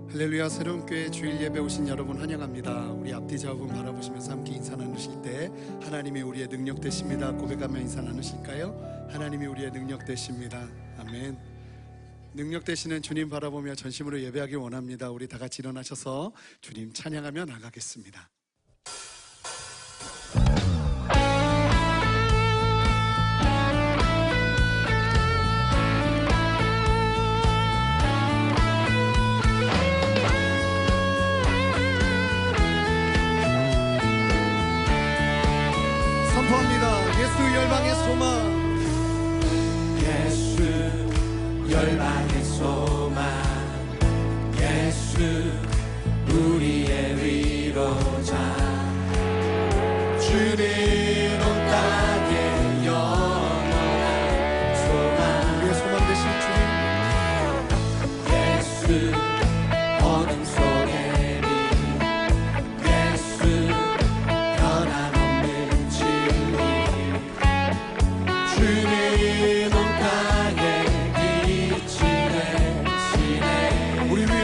할렐루야. 새로운 교회 주일 예배 오신 여러분 환영합니다. 우리 앞뒤 좌우분 바라보시면서 함께 인사 나누실 때 하나님이 우리의 능력 되십니다 고백하며 인사 나누실까요? 하나님이 우리의 능력 되십니다. 아멘. 능력 되시는 주님 바라보며 전심으로 예배하기 원합니다. 우리 다 같이 일어나셔서 주님 찬양하며 나가겠습니다. 선포합니다. 예수 열방의 소망, 예수 열방의 소망, 예수 우리의 위로자, 주는 온 땅에 영원한 소망. 우리의 소망 되신 주님, 예수 어둠 속에 빛, 예수 변함없는 진리, 주는 온 땅에 빛이 되시네. 우리 위에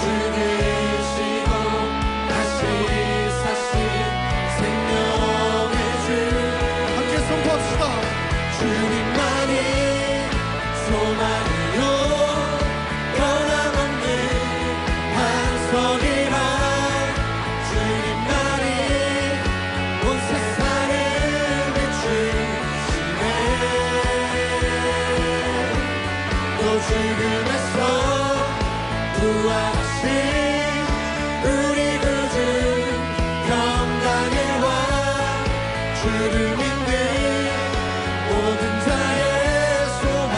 죽으시고 다시 사신 생명의 주, 함께 선포합시다. 주님만이 소망이요 변함없는 반석이라, 주님만이 온 세상을 비추시네. 또 죽음에서 부활하신 우리 구주 평강의 왕, 주를 믿는 모든 자의 소망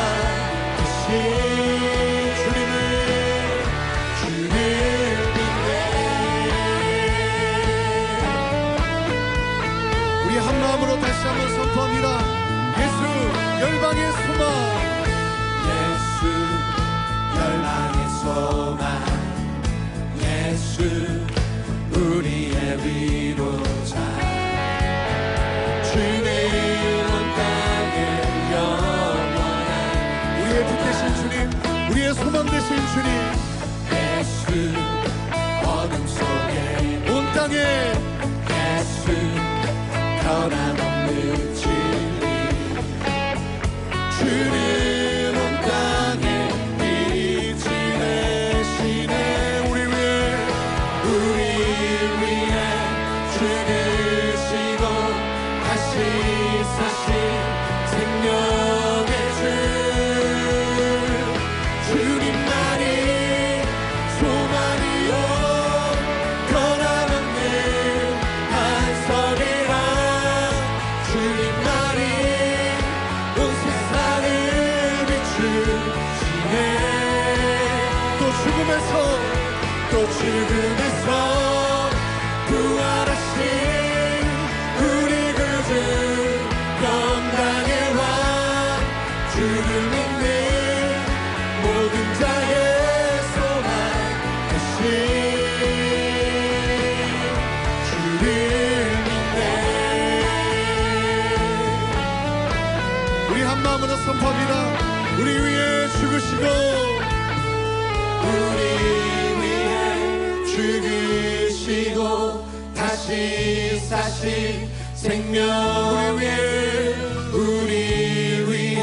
되신 주를 믿네. 우리 한 마음으로 다시 한번 선포합니다. 예수 열방의 소망, 예수 열방의 소망, 예수 우리의 위로자, 주는 온 땅에 영원한 우리의 빛 되신 주님, 우리의 소망 되신 주님, 예수 어둠 속에 온 땅에 예수 변함없는 진리, 주는 온 땅에 빛이 되시네. 우리 위해 죽으시고 다시 사신 생명의 주, 주님만이 소망이요 변함없는 반석이라, 주님만이 온 세상을 비추시네. 또 죽음에서 부활하신 우리 구주 평강의 왕, 주를 믿는 모든 자의 소망 되신 주를 믿네. 우리 한 마음으로 선포합니다. 우리 위에 죽으시고 우리 위해 죽으시고 다시 사신 생명의, 우리 위해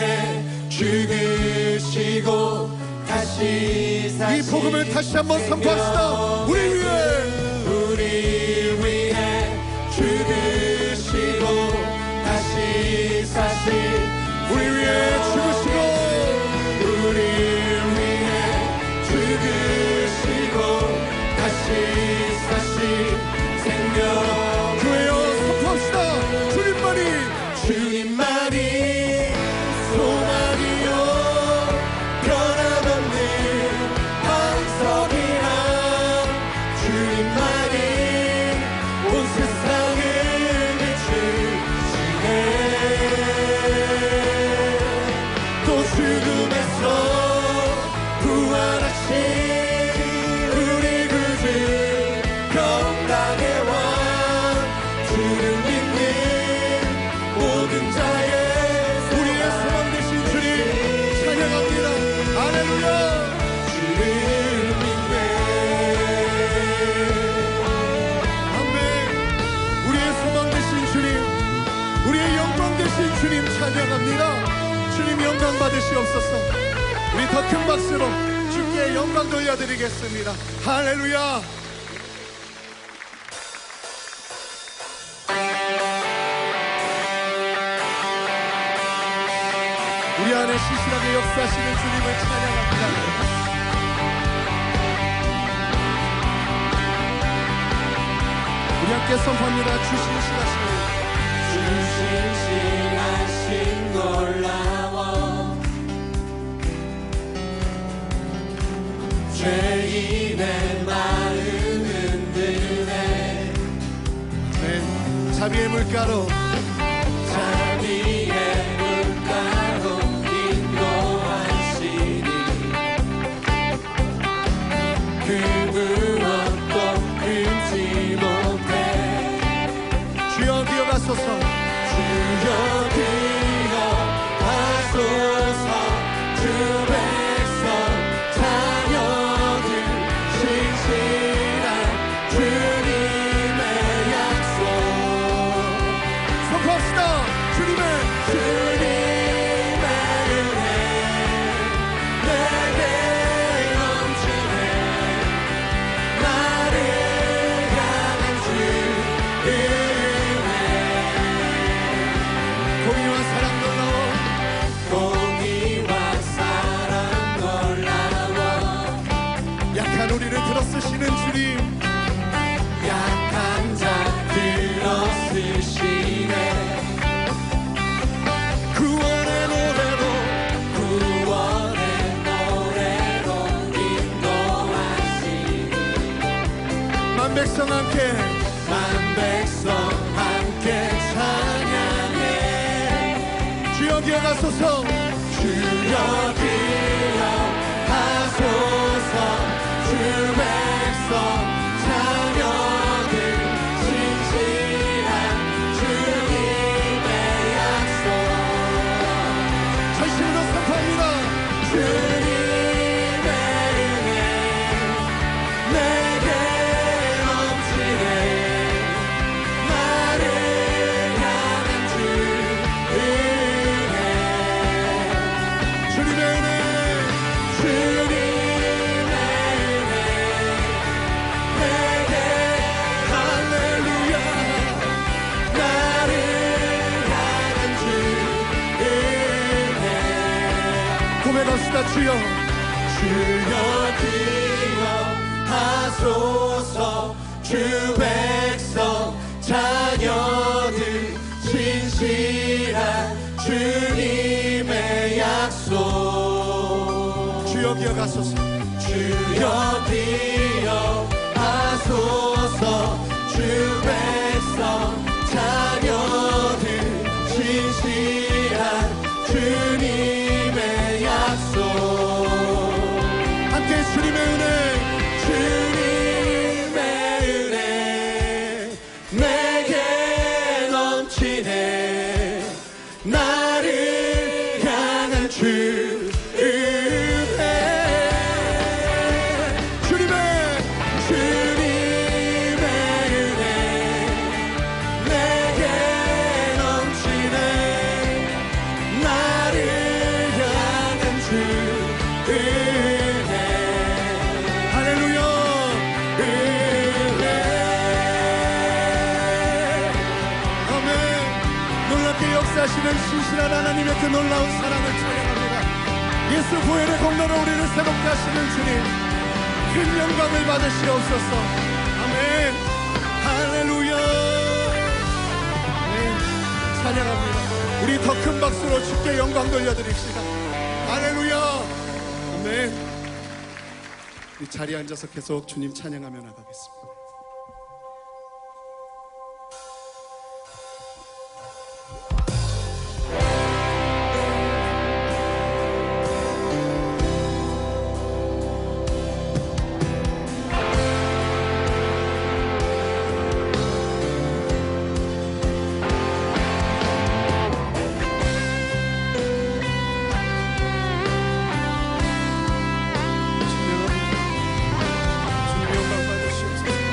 죽으시고 다시 사신 이 복음을 다시 한번 선포합시다. 우리 위에 죽으시고 다시 사신, 우리 위에 죽으시고 우리 위해 죽으시고 다시 사신 생명. 교회여 선포합시다. 주님만이 소망이요 변함없는 반석이라, 주님만이 온 세상을 비추시네. 또 죽음에서 부활하신 우리 구주 평강의 왕, 주를 믿는 모든 자의 우리의 소망 되신 주님 찬양합니다. 할렐루야. 영광 받으시옵소서. 우리 더 큰 박수로 주께 영광 돌려드리겠습니다. 할렐루야. 우리 안에 신실하게 역사하시는 주님을 찬양합니다. 우리 함께 선포합니다. 주 신실하신 놀라워 죄인의 마음 흔드네. 네, 자비의 물가로 인도하시니 그 무엇도 금지 못해. 주여 기억하소서. 주여 기억하소서. 주 백성 자녀들 신실한 주님의 약속. 선포합시다. 주님의 은혜 내게 넘치네. 나를 향한 주 공의와 사랑 놀라워. 공의와 사랑 놀라워. 약한 우리를 들어쓰시는 주님. 약한 자 들어쓰시네. 구원의 노래로 인도하시니 만 백성 함께 만 백성 함께 찬양해. 주여 기억하소서. 주여 기억하소서. 주 백성 자녀들 신실한 주님의 약속. 전심으로 선포합니다. 주님의 은혜 내게 넘치네. 나를 향한 주 은혜. 주님의 은혜. 주님의 은혜 내게 할렐루야. 나를 향한 주 은혜. 고백합시다. 주여. 주여 기억하소서. 주 백성 자녀들 신실한 주님의 약속. 주여 기억하소서. 주여 기억하소서. 주 백성 자녀들 신실한 주님의 약속. 함께 주님의 은혜. 주님의 은혜 내게 넘치네. 나를 향한 주 은혜. 주님의 은혜 내게 넘치네. 나를 향한 주 은혜. 할렐루야. 은혜. 아멘. 놀랍게 역사하시는 신실한 하나님의 그 놀라운 사랑을 찬양합니다. 예수 보혈의 공로로 우리를 새롭게 하시는 주님, 큰 영광을 받으시옵소서. 아멘. 할렐루야. 아멘. 찬양합니다. 우리 더 큰 박수로 주께 영광 돌려드립시다. 할렐루야. 아멘. 우리 자리에 앉아서 계속 주님 찬양하며 나가겠습니다. 주님 영광 받으시옵소서.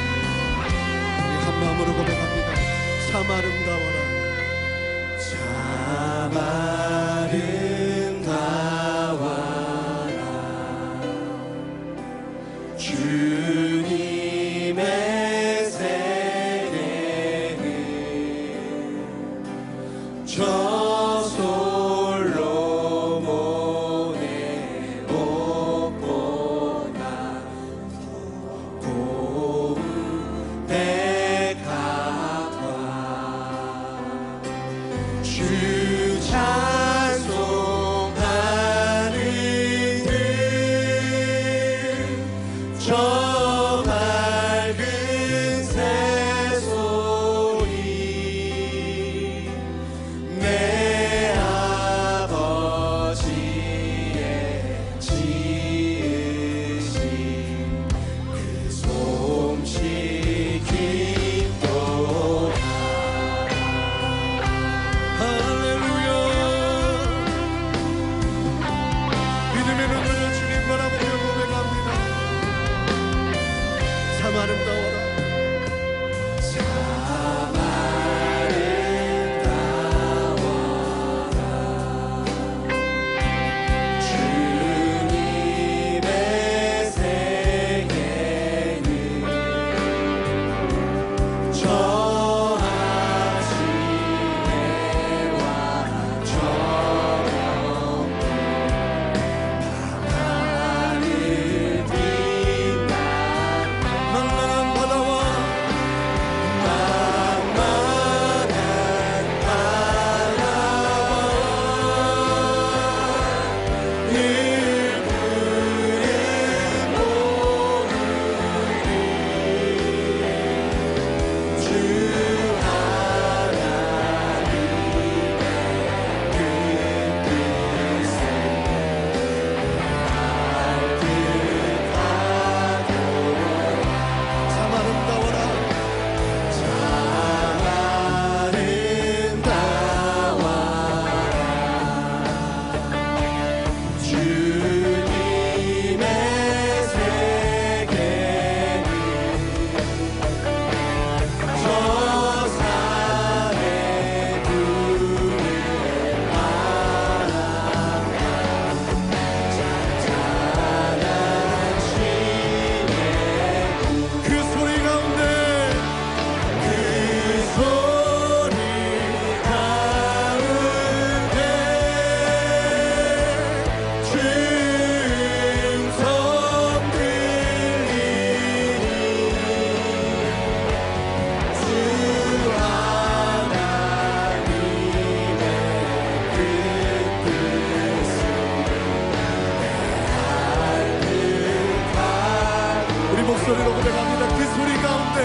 목소리로 고백합니다. 그 소리 가운데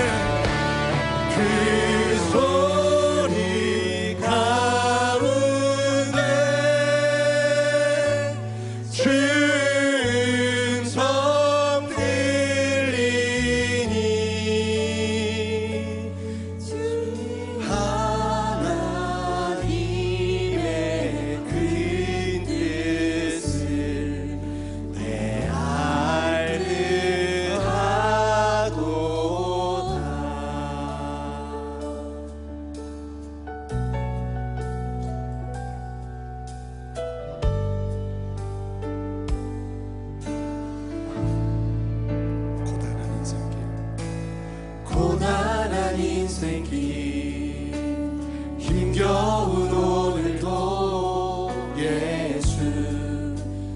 그 소리 가운데 큰 섬 들리니 하나님의 큰 뜻을 내 알듯 고단한 인생길 힘겨운 오늘도 예수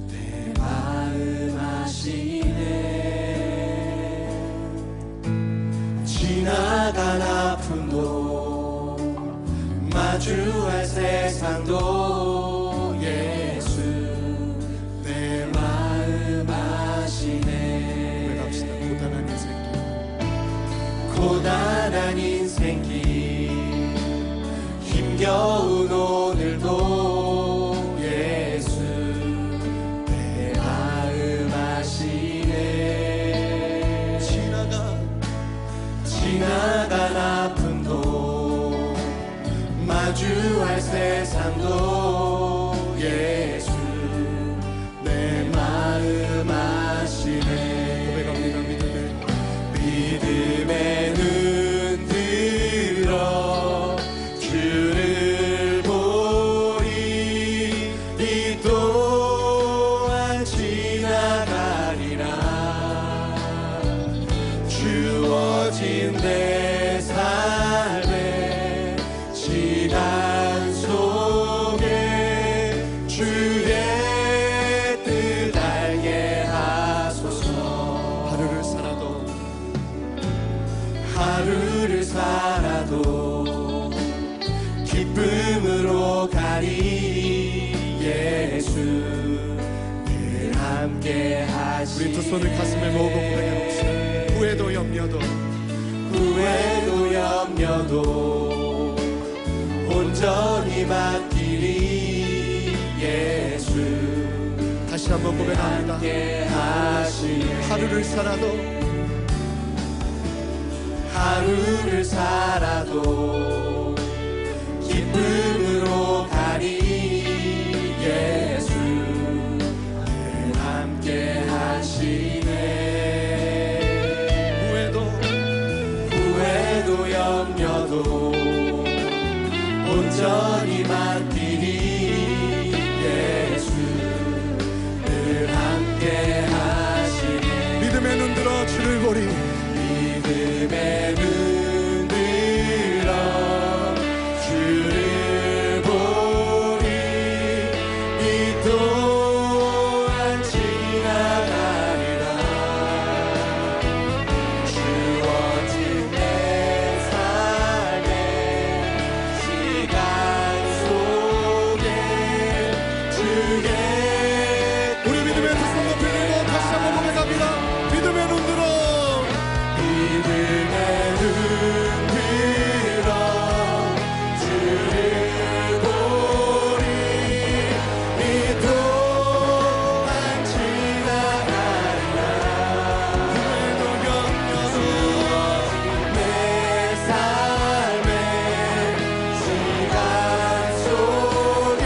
내 마음 아시네. 지나간 아픔도 마주할 세상도 예수 내 마음 아시네. 고백합시다. 고단한 인생길 고단한 인생길 힘겨운 오늘도 예수 내 마음 아시네. 지나간 아픔도 마주할 세상도 예수 내 마음 아시네. 고백합니다. 믿음의 눈 들어 주를 보리. 이 또한 지나가리라. 주어진 내 삶의 시간 속에 주의 뜻 알게 하소서. 하루를 살아도 기쁨으로 가리. 예수 늘 함께 하시네. 우리 두 손을 가슴에 모으고 고백해봅시다. 후회도 염려도 온전히 맡기리. 예수 다시 한번 고백합니다. 함께 하시네. 하루를 살아도 기쁨으로 가리. 예수 늘 함께 하시네. 후회도 염려도 온전히 맡기리. 예수 늘 함께 하시네. 믿음의 눈 들어 주를 보리. 믿음의 눈 들어 주를 보리. 이 또한 지나가리라. 주어진 내 삶의 시간 속에 주의 우리 믿음의 두 손 높이 들고 다시 한번 고백합니다. 믿음의 눈 들어 믿음의 눈 들어 주를 보리. 이 또한 지나가리라. 주어진 내 삶의 시간 속에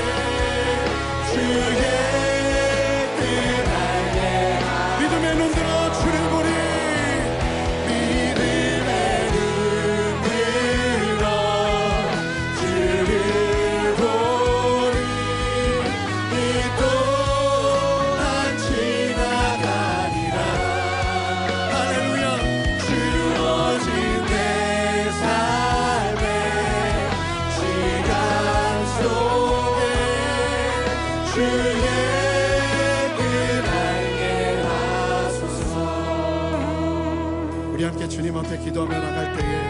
주의 뜻 알게 우리 함께 주님 앞에 기도하며 나갈 때에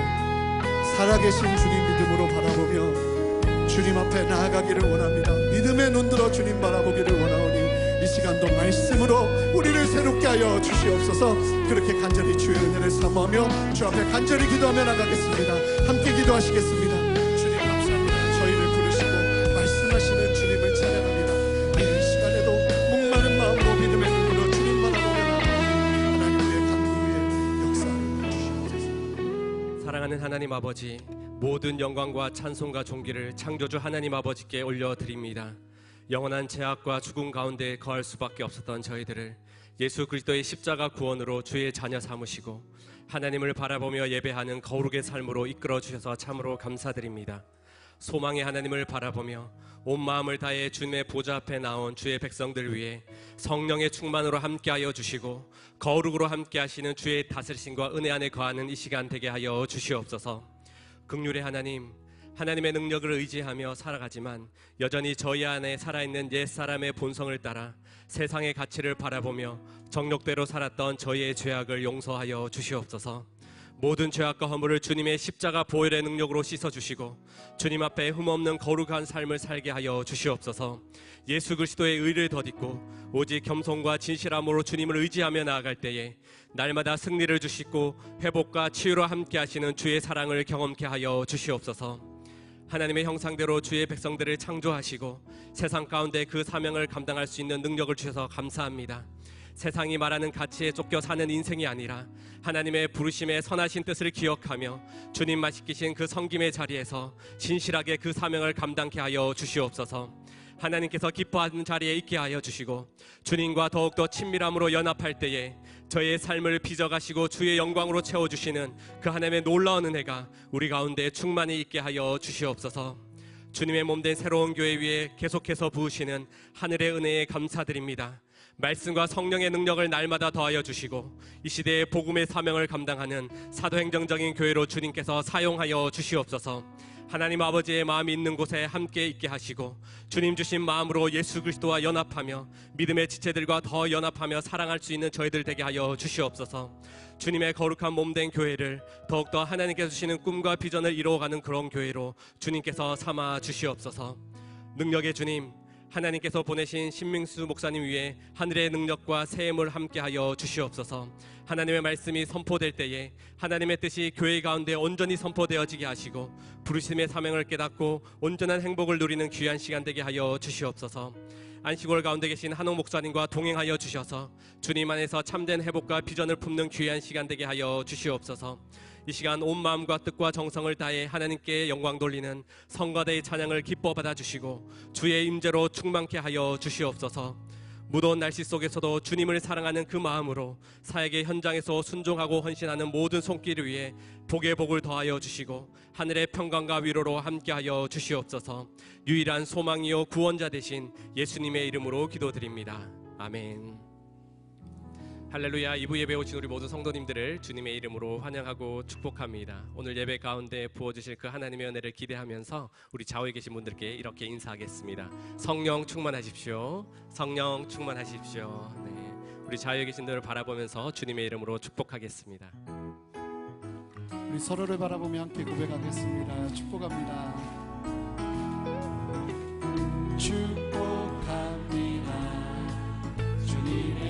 살아계신 주님 믿음으로 바라보며 주님 앞에 나아가기를 원합니다. 믿음의 눈들어 주님 바라보기를 원하오니 이 시간도 말씀으로 우리를 새롭게 하여 주시옵소서. 그렇게 간절히 주의 은혜를 사모하며 주 앞에 간절히 기도하며 나가겠습니다. 함께 기도하시겠습니다. 주님 감사합니다. 저희를 부르시고 말씀하시는 주님을 찬양합니다. 이 시간에도 목마른 마음으로 믿음의 눈으로 주님 바라보며 나아가니 하나님의 강구의 역사를 주시옵소서. 사랑하는 하나님 아버지, 모든 영광과 찬송과 존귀를 창조주 하나님 아버지께 올려드립니다. 영원한 죄악과 죽음 가운데 거할 수밖에 없었던 저희들을 예수 그리스도의 십자가 구원으로 주의 자녀 삼으시고 하나님을 바라보며 예배하는 거룩의 삶으로 이끌어 주셔서 참으로 감사드립니다. 소망의 하나님을 바라보며 온 마음을 다해 주님의 보좌 앞에 나온 주의 백성들 위해 성령의 충만으로 함께하여 주시고 거룩으로 함께하시는 주의 다스리심과 은혜 안에 거하는 이 시간 되게 하여 주시옵소서. 긍휼의 하나님, 하나님의 능력을 의지하며 살아가지만 여전히 저희 안에 살아있는 옛사람의 본성을 따라 세상의 가치를 바라보며 정욕대로 살았던 저희의 죄악을 용서하여 주시옵소서. 모든 죄악과 허물을 주님의 십자가 보혈의 능력으로 씻어주시고 주님 앞에 흠없는 거룩한 삶을 살게 하여 주시옵소서. 예수 그리스도의 의를 덧입고 오직 겸손과 진실함으로 주님을 의지하며 나아갈 때에 날마다 승리를 주시고 회복과 치유로 함께 하시는 주의 사랑을 경험케 하여 주시옵소서. 하나님의 형상대로 주의 백성들을 창조하시고 세상 가운데 그 사명을 감당할 수 있는 능력을 주셔서 감사합니다. 세상이 말하는 가치에 쫓겨 사는 인생이 아니라 하나님의 부르심의 선하신 뜻을 기억하며 주님만 시키신 그 섬김의 자리에서 진실하게 그 사명을 감당케 하여 주시옵소서. 하나님께서 기뻐하는 자리에 있게 하여 주시고 주님과 더욱더 친밀함으로 연합할 때에 저의 삶을 빚어가시고 주의 영광으로 채워주시는 그 하나님의 놀라운 은혜가 우리 가운데 충만히 있게 하여 주시옵소서. 주님의 몸된 새로운 교회 위에 계속해서 부으시는 하늘의 은혜에 감사드립니다. 말씀과 성령의 능력을 날마다 더하여 주시고 이 시대의 복음의 사명을 감당하는 사도행정적인 교회로 주님께서 사용하여 주시옵소서. 하나님 아버지의 마음이 있는 곳에 함께 있게 하시고 주님 주신 마음으로 예수 그리스도와 연합하며 믿음의 지체들과 더 연합하며 사랑할 수 있는 저희들 되게 하여 주시옵소서. 주님의 거룩한 몸된 교회를 더욱더 하나님께서 주시는 꿈과 비전을 이루어가는 그런 교회로 주님께서 삼아 주시옵소서. 능력의 주님, 하나님께서 보내신 신명수 목사님 위에 하늘의 능력과 세임을 함께하여 주시옵소서. 하나님의 말씀이 선포될 때에 하나님의 뜻이 교회 가운데 온전히 선포되어지게 하시고 부르심의 사명을 깨닫고 온전한 행복을 누리는 귀한 시간 되게 하여 주시옵소서. 안식월 가운데 계신 한옥 목사님과 동행하여 주셔서 주님 안에서 참된 회복과 비전을 품는 귀한 시간 되게 하여 주시옵소서. 이 시간 온 마음과 뜻과 정성을 다해 하나님께 영광 돌리는 성가대의 찬양을 기뻐 받아주시고 주의 임재로 충만케 하여 주시옵소서. 무더운 날씨 속에서도 주님을 사랑하는 그 마음으로 사역의 현장에서 순종하고 헌신하는 모든 손길을 위해 복의 복을 더하여 주시고 하늘의 평강과 위로로 함께하여 주시옵소서. 유일한 소망이요 구원자 되신 예수님의 이름으로 기도드립니다. 아멘. 할렐루야. 2부 예배 오신 우리 모든 성도님들을 주님의 이름으로 환영하고 축복합니다. 오늘 예배 가운데 부어주실 그 하나님의 은혜를 기대하면서 우리 좌우에 계신 분들께 이렇게 인사하겠습니다. 성령 충만하십시오. 성령 충만하십시오. 네, 우리 좌우에 계신 분들을 바라보면서 주님의 이름으로 축복하겠습니다. 우리 서로를 바라보며 함께 고백하겠습니다. 축복합니다. 축복합니다. 주님의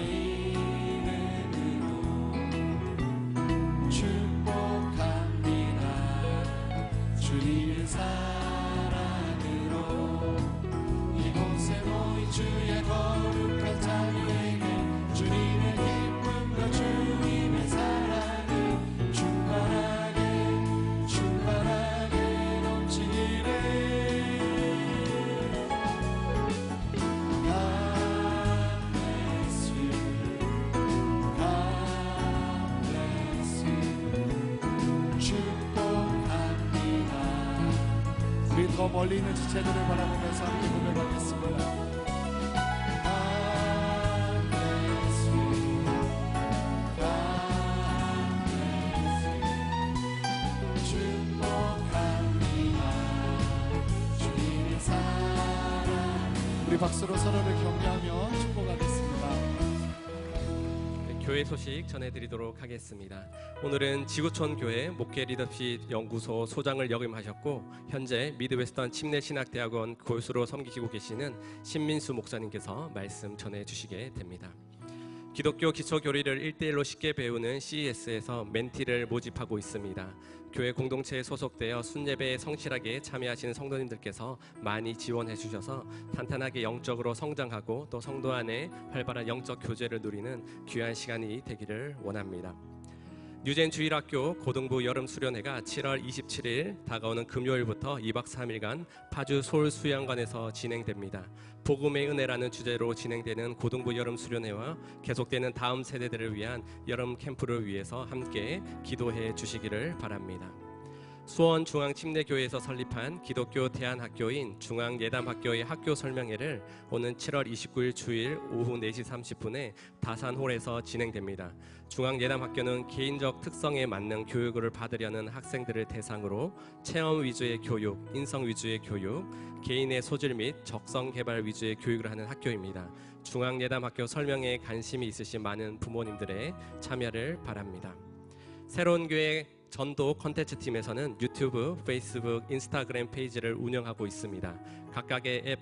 주님의 사랑으로 이곳에 모인 주의 거룩한 자녀에게 주님의 기쁨과 주님의 사랑을 충만하게 넘치기를. 더 멀리 있는 지체들을 바라보면서 함께 고백하겠습니다. 주님의 사랑. 우리 박수로 서로를 격려하며 축복하겠습니다. 교회 소식 전해드리도록 하겠습니다. 오늘은 지구촌 교회 목회 리더십 연구소 소장을 역임하셨고 현재 미드웨스턴 침례신학대학원 교수로 섬기시고 계시는 신민수 목사님께서 말씀 전해주시게 됩니다. 기독교 기초 교리를 1대1로 쉽게 배우는 CES에서 멘티를 모집하고 있습니다. 교회 공동체에 소속되어 순예배에 성실하게 참여하시는 성도님들께서 많이 지원해 주셔서 탄탄하게 영적으로 성장하고 또 성도 안에 활발한 영적 교제를 누리는 귀한 시간이 되기를 원합니다. 뉴젠 주일학교 고등부 여름수련회가 7월 27일 다가오는 금요일부터 2박 3일간 파주 서울수양관에서 진행됩니다. 복음의 은혜라는 주제로 진행되는 고등부 여름수련회와 계속되는 다음 세대들을 위한 여름 캠프를 위해서 함께 기도해 주시기를 바랍니다. 수원중앙침례교회에서 설립한 기독교 대안학교인 중앙예담학교의 학교 설명회를 오는 7월 29일 주일 오후 4시 30분에 다산홀에서 진행됩니다. 중앙예담학교는 개인적 특성에 맞는 교육을 받으려는 학생들을 대상으로 체험 위주의 교육, 인성 위주의 교육, 개인의 소질 및 적성 개발 위주의 교육을 하는 학교입니다. 중앙예담학교 설명회에 관심이 있으신 많은 부모님들의 참여를 바랍니다. 새로운 교회 전도 컨텐츠 팀에서는 유튜브, 페이스북, 인스타그램 페이지를 운영하고 있습니다. 각각의 앱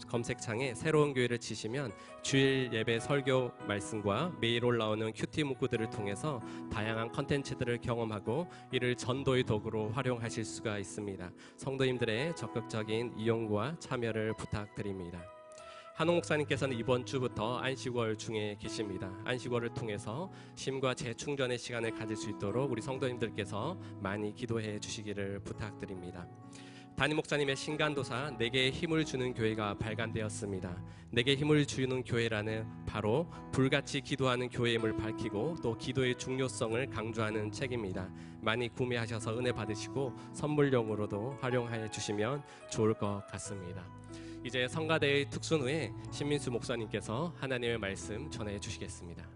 검색창에 새로운 교회를 치시면 주일 예배 설교 말씀과 매일 올라오는 큐티 문구들을 통해서 다양한 컨텐츠들을 경험하고 이를 전도의 도구로 활용하실 수가 있습니다. 성도님들의 적극적인 이용과 참여를 부탁드립니다. 한옥 목사님께서는 이번 주부터 안식월 중에 계십니다. 안식월을 통해서 심과 재충전의 시간을 가질 수 있도록 우리 성도님들께서 많이 기도해 주시기를 부탁드립니다. 담임 목사님의 신간도사 내게 힘을 주는 교회가 발간되었습니다. 내게 힘을 주는 교회라는 바로 불같이 기도하는 교회임을 밝히고 또 기도의 중요성을 강조하는 책입니다. 많이 구매하셔서 은혜 받으시고 선물용으로도 활용해 주시면 좋을 것 같습니다. 이제 성가대의 특순 후에 신민수 목사님께서 하나님의 말씀 전해 주시겠습니다.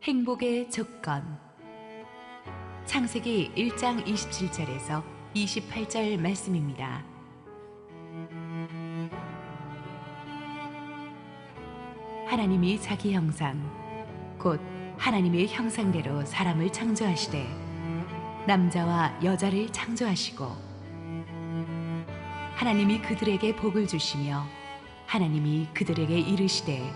행복의 조건. 창세기 1장 27절에서 28절 말씀입니다. 하나님이 자기 형상, 곧 하나님의 형상대로 사람을 창조하시되 남자와 여자를 창조하시고 하나님이 그들에게 복을 주시며 하나님이 그들에게 이르시되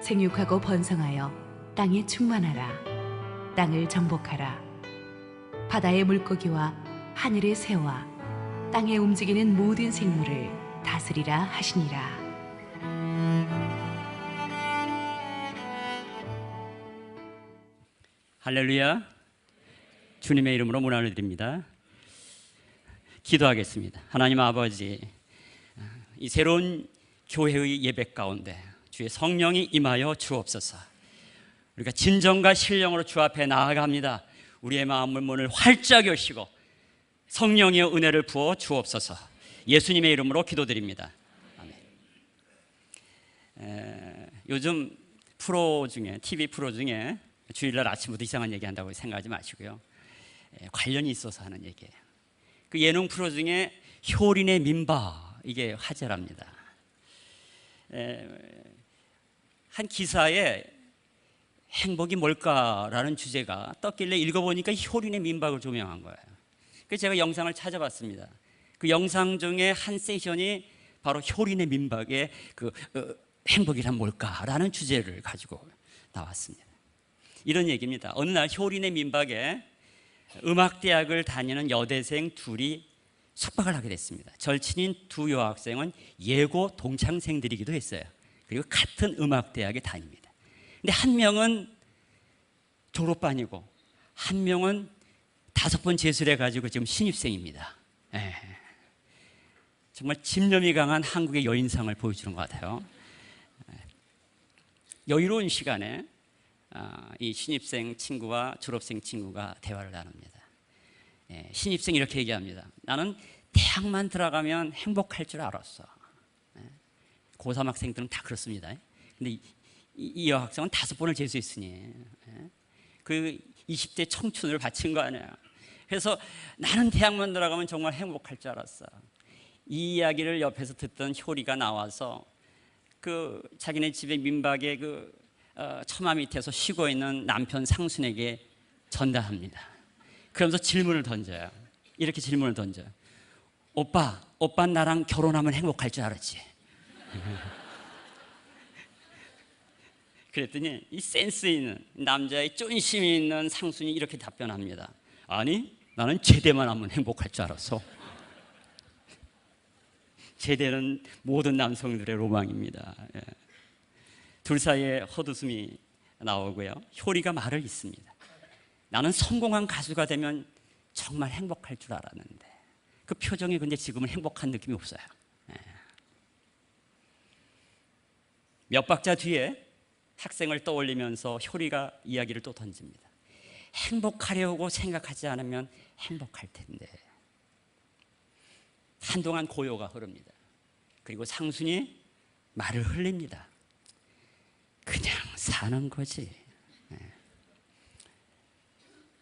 생육하고 번성하여 땅에 충만하라. 땅을 정복하라. 바다의 물고기와 하늘의 새와 땅에 움직이는 모든 생물을 다스리라 하시니라. 할렐루야. 주님의 이름으로 문안을 드립니다. 기도하겠습니다. 하나님 아버지, 이 새로운 교회의 예배 가운데 주의 성령이 임하여 주옵소서. 우리가 진정과 신령으로 주 앞에 나아갑니다. 우리의 마음을 문을 활짝 여시고 성령의 은혜를 부어 주옵소서. 예수님의 이름으로 기도드립니다. 아멘. 요즘 프로 중에, TV 프로 중에 주일날 아침부터 이상한 얘기한다고 생각하지 마시고요. 관련이 있어서 하는 얘기예요. 그 예능 프로 중에 효린의 민박, 이게 화제랍니다. 한 기사에 행복이 뭘까라는 주제가 떴길래 읽어보니까 효린의 민박을 조명한 거예요. 그래서 제가 영상을 찾아봤습니다. 그 영상 중에 한 세션이 바로 효린의 민박의 행복이란 뭘까라는 주제를 가지고 나왔습니다. 이런 얘기입니다. 어느 날 효린의 민박에 음악대학을 다니는 여대생 둘이 숙박을 하게 됐습니다. 절친인 두 여학생은 예고 동창생들이기도 했어요. 그리고 같은 음악대학에 다닙니다. 근데 한 명은 졸업반이고 한 명은 5번 재수를 해가지고 지금 신입생입니다. 정말 집념이 강한 한국의 여인상을 보여주는 것 같아요. 여유로운 시간에 이 신입생 친구와 졸업생 친구가 대화를 나눕니다. 신입생이 이렇게 얘기합니다. 나는 대학만 들어가면 행복할 줄 알았어. 고3 학생들은 다 그렇습니다. 근데 이 여학생은 5번을 재수했으니 그 20대 청춘을 바친 거 아니야. 그래서 나는 대학만 들어가면 정말 행복할 줄 알았어. 이 이야기를 옆에서 듣던 효리가 나와서 그 자기네 집의 민박에 처마 밑에서 쉬고 있는 남편 상순에게 전달합니다. 그러면서 질문을 던져요. 이렇게 질문을 던져요. 오빠 나랑 결혼하면 행복할 줄 알았지? 그랬더니 이 센스 있는 남자의 쫀심이 있는 상순이 이렇게 답변합니다. 아니, 나는 제대만 하면 행복할 줄 알았어. 제대는 모든 남성들의 로망입니다. 둘 사이에 헛웃음이 나오고요. 효리가 말을 잇습니다. 나는 성공한 가수가 되면 정말 행복할 줄 알았는데 그 표정이 근데 지금은 행복한 느낌이 없어요. 몇 박자 뒤에 학생을 떠올리면서 효리가 이야기를 또 던집니다. 행복하려고 생각하지 않으면 행복할 텐데. 한동안 고요가 흐릅니다. 그리고 상순이 말을 흘립니다. 그냥 사는 거지.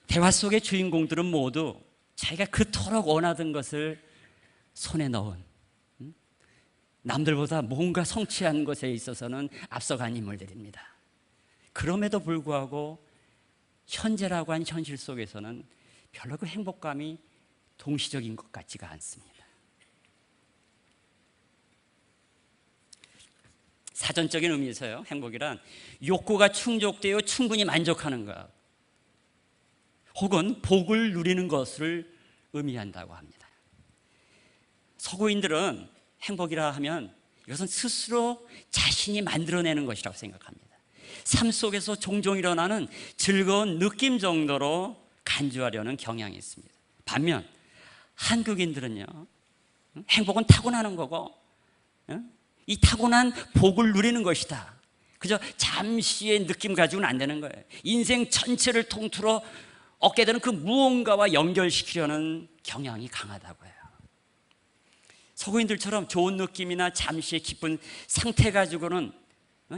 대화 속의 주인공들은 모두 자기가 그토록 원하던 것을 손에 넣은, 남들보다 뭔가 성취한 것에 있어서는 앞서간 인물들입니다. 그럼에도 불구하고 현재라고 한 현실 속에서는 별로 그 행복감이 동시적인 것 같지가 않습니다. 사전적인 의미에서요, 행복이란 욕구가 충족되어 충분히 만족하는 것 혹은 복을 누리는 것을 의미한다고 합니다. 서구인들은 행복이라 하면 이것은 스스로 자신이 만들어내는 것이라고 생각합니다. 삶 속에서 종종 일어나는 즐거운 느낌 정도로 간주하려는 경향이 있습니다. 반면 한국인들은요, 행복은 타고나는 거고 이 타고난 복을 누리는 것이다. 그저 잠시의 느낌 가지고는 안 되는 거예요. 인생 전체를 통틀어 얻게 되는 그 무언가와 연결시키려는 경향이 강하다고 해요. 서구인들처럼 좋은 느낌이나 잠시의 기쁜 상태 가지고는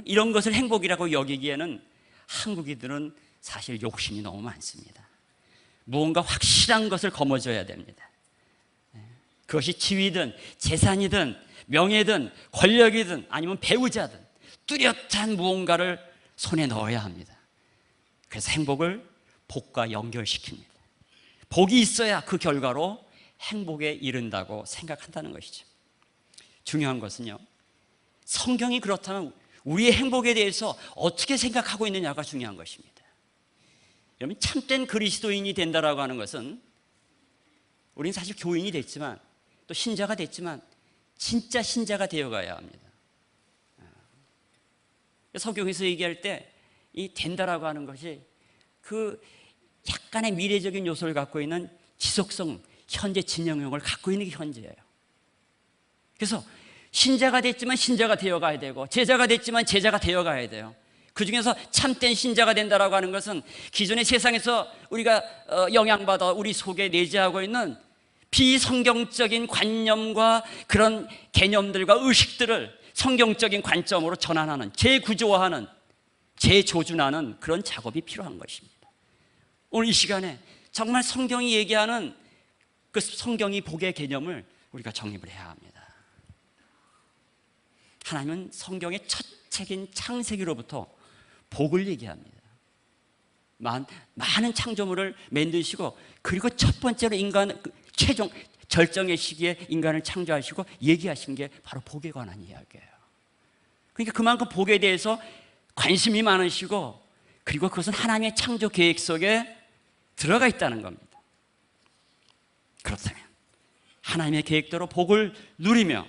이런 것을 행복이라고 여기기에는 한국인들은 사실 욕심이 너무 많습니다. 무언가 확실한 것을 거머쥐어야 됩니다. 그것이 지위든 재산이든 명예든 권력이든 아니면 배우자든 뚜렷한 무언가를 손에 넣어야 합니다. 그래서 행복을 복과 연결시킵니다. 복이 있어야 그 결과로 행복에 이른다고 생각한다는 것이죠. 중요한 것은요, 성경이 그렇다면 우리의 행복에 대해서 어떻게 생각하고 있느냐가 중요한 것입니다. 여러분, 참된 그리스도인이 된다라고 하는 것은 우리는 사실 교인이 됐지만 또 신자가 됐지만 진짜 신자가 되어가야 합니다. 성경에서 얘기할 때 이 된다라고 하는 것이 그 약간의 미래적인 요소를 갖고 있는 지속성, 현재 진영형을 갖고 있는 게 현재예요. 그래서 신자가 됐지만 신자가 되어가야 되고 제자가 됐지만 제자가 되어가야 돼요. 그 중에서 참된 신자가 된다라고 하는 것은 기존의 세상에서 우리가 영향받아 우리 속에 내재하고 있는 비성경적인 관념과 그런 개념들과 의식들을 성경적인 관점으로 전환하는, 재구조화하는, 재조준하는 그런 작업이 필요한 것입니다. 오늘 이 시간에 정말 성경이 얘기하는 그 성경이 복의 개념을 우리가 정립을 해야 합니다. 하나님은 성경의 첫 책인 창세기로부터 복을 얘기합니다. 많은 창조물을 만드시고 그리고 첫 번째로 인간 최종 절정의 시기에 인간을 창조하시고 얘기하신 게 바로 복에 관한 이야기예요. 그러니까 그만큼 복에 대해서 관심이 많으시고 그리고 그것은 하나님의 창조 계획 속에 들어가 있다는 겁니다. 그렇다면 하나님의 계획대로 복을 누리며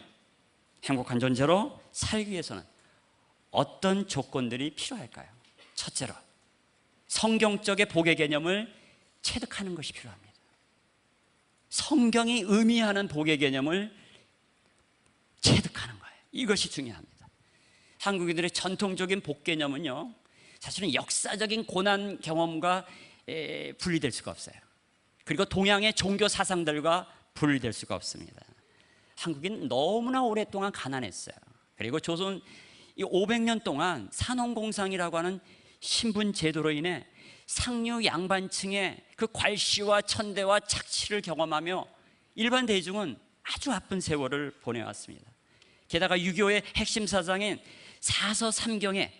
행복한 존재로 살기 위해서는 어떤 조건들이 필요할까요? 첫째로 성경적의 복의 개념을 체득하는 것이 필요합니다. 성경이 의미하는 복의 개념을 체득하는 거예요. 이것이 중요합니다. 한국인들의 전통적인 복 개념은요, 사실은 역사적인 고난 경험과 분리될 수가 없어요. 그리고 동양의 종교 사상들과 분리될 수가 없습니다. 한국인 너무나 오랫동안 가난했어요. 그리고 조선 500년 동안 산업공상이라고 하는 신분 제도로 인해 상류 양반층의 그 괄시와 천대와 착취를 경험하며 일반 대중은 아주 바쁜 세월을 보내왔습니다. 게다가 유교의 핵심 사상인 사서삼경에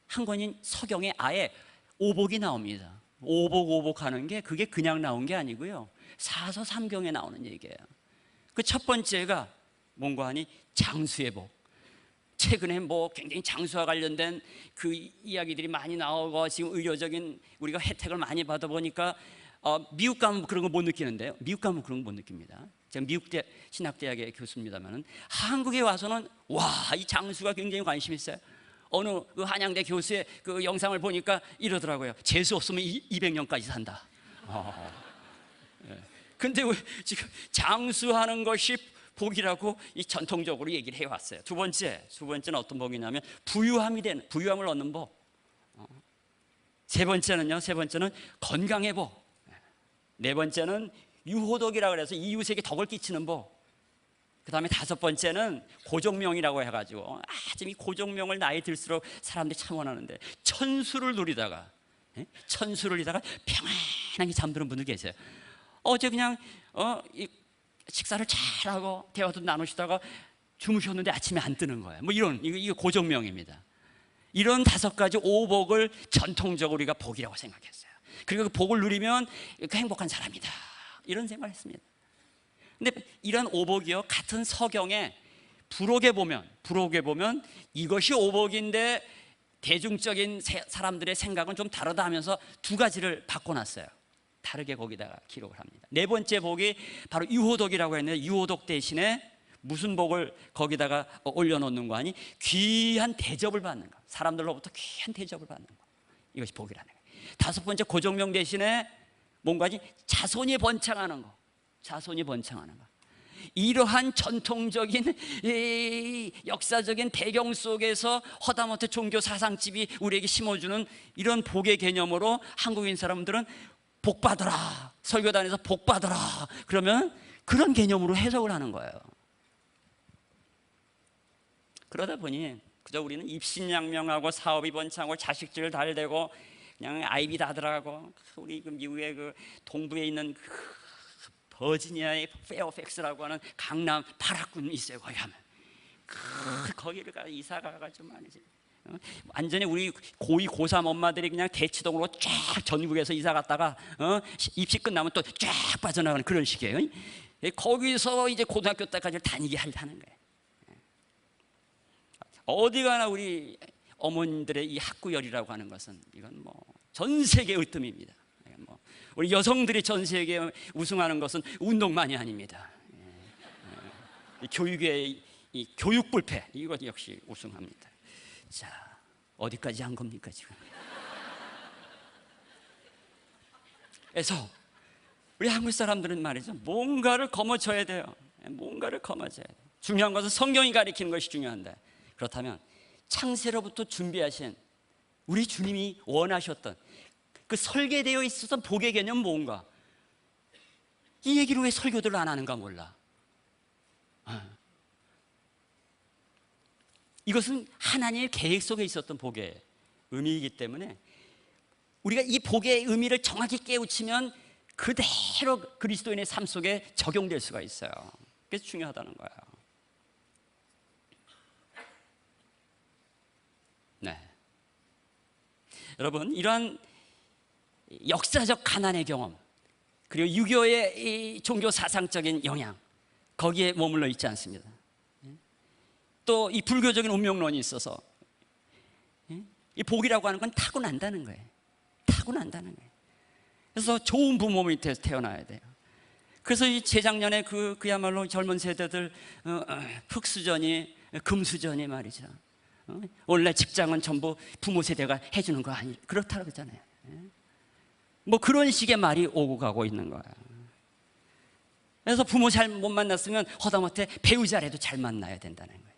한 권인 서경에 아예 오복이 나옵니다. 오복하는 게 그게 그냥 나온 게 아니고요, 사서삼경에 나오는 얘기예요. 그 첫 번째가 뭔가 하니 장수의 복. 최근에 뭐 굉장히 장수와 관련된 그 이야기들이 많이 나오고 지금 의료적인 우리가 혜택을 많이 받아보니까 미국 가면 그런 거 못 느끼는데요. 미국 가면 그런 거 못 느낍니다. 제가 미국 신학대학의 교수입니다만은 한국에 와서는 와, 이 장수가 굉장히 관심 있어요. 어느 그 한양대 교수의 그 영상을 보니까 이러더라고요. 재수 없으면 200년까지 산다. 근데 왜 지금 장수하는 것이 복이라고 이 전통적으로 얘기를 해왔어요. 두 번째는 어떤 복이냐면 부유함을 얻는 복. 세 번째는 건강의 복. 네 번째는 유호덕이라고 해서 이웃에게 덕을 끼치는 복. 그 다음에 다섯 번째는 고종명이라고 해가지고 아주 이 고종명을 나이 들수록 사람들이 참 원하는데 천수를 누리다가 평안하게 잠드는 분들 계세요. 어제 그냥 식사를 잘하고 대화도 나누시다가 주무셨는데 아침에 안 뜨는 거예요. 뭐 이거 고종명입니다. 이런 다섯 가지 오복을 전통적으로 우리가 복이라고 생각했어요. 그리고 그 복을 누리면 행복한 사람이다, 이런 생각을 했습니다. 근데 이런 오복이요, 같은 서경에 부록에 보면 이것이 오복인데 대중적인 사람들의 생각은 좀 다르다 하면서 두 가지를 바꿔놨어요. 다르게 거기다가 기록을 합니다. 네 번째 복이 바로 유호덕이라고 했는데 유호덕 대신에 무슨 복을 거기다가 올려놓는 거 아니? 귀한 대접을 받는 거. 사람들로부터 귀한 대접을 받는 거. 이것이 복이라는 거예요. 다섯 번째 고종명 대신에 뭔가지? 자손이 번창하는 거. 이러한 전통적인 역사적인 배경 속에서 허다못해 종교 사상집이 우리에게 심어주는 이런 복의 개념으로 한국인 사람들은 복 받아라, 설교단에서 복 받아라 그러면 그런 개념으로 해석을 하는 거예요. 그러다 보니 그저 우리는 입신양명하고 사업이 번창하고 자식들 달되고 그냥 아이비 다 들어가고, 우리 그 미국의 그 동부에 있는 그 버지니아의 페어팩스라고 하는 강남 파라군 있어요. 거기 가면 거기를 이사 가가지고 말이지, 완전히 우리 고2 고3 엄마들이 그냥 대치동으로 쫙 전국에서 이사 갔다가 입시 끝나면 또 쫙 빠져나가는 그런 식이에요. 거기서 이제 고등학교 때까지 다니게 하는 거예요. 어디 가나 우리 어머님들의 이 학구열이라고 하는 것은 이건 뭐 전 세계 으뜸입니다. 뭐 우리 여성들이 전 세계에 우승하는 것은 운동만이 아닙니다. 교육의 이 교육 불패, 이것 역시 우승합니다. 자, 어디까지 한 겁니까 지금? 그래서 우리 한국 사람들은 말이죠, 뭔가를 거머쥐어야 돼요. 뭔가를 거머쥐어야 돼요. 중요한 것은 성경이 가리키는 것이 중요한데, 그렇다면 창세로부터 준비하신 우리 주님이 원하셨던 그 설계되어 있었던 복의 개념 뭔가? 이 얘기를 왜 설교들을 안 하는가 몰라. 이것은 하나님의 계획 속에 있었던 복의 의미이기 때문에 우리가 이 복의 의미를 정확히 깨우치면 그대로 그리스도인의 삶 속에 적용될 수가 있어요. 그래서 중요하다는 거예요. 네. 여러분, 이러한 역사적 가난의 경험, 그리고 유교의 이 종교 사상적인 영향, 거기에 머물러 있지 않습니다. 또 이 불교적인 운명론이 있어서 이 복이라고 하는 건 타고난다는 거예요. 타고난다는 거예요. 그래서 좋은 부모 밑에서 태어나야 돼요. 그래서 이 재작년에 그야말로 젊은 세대들 흑수저니 금수저니 말이죠. 원래 직장은 전부 부모 세대가 해주는 거 아니, 그렇다고 그러잖아요. 뭐 그런 식의 말이 오고 가고 있는 거야. 그래서 부모 잘 못 만났으면 허다못해 배우자라도 잘 만나야 된다는 거예요.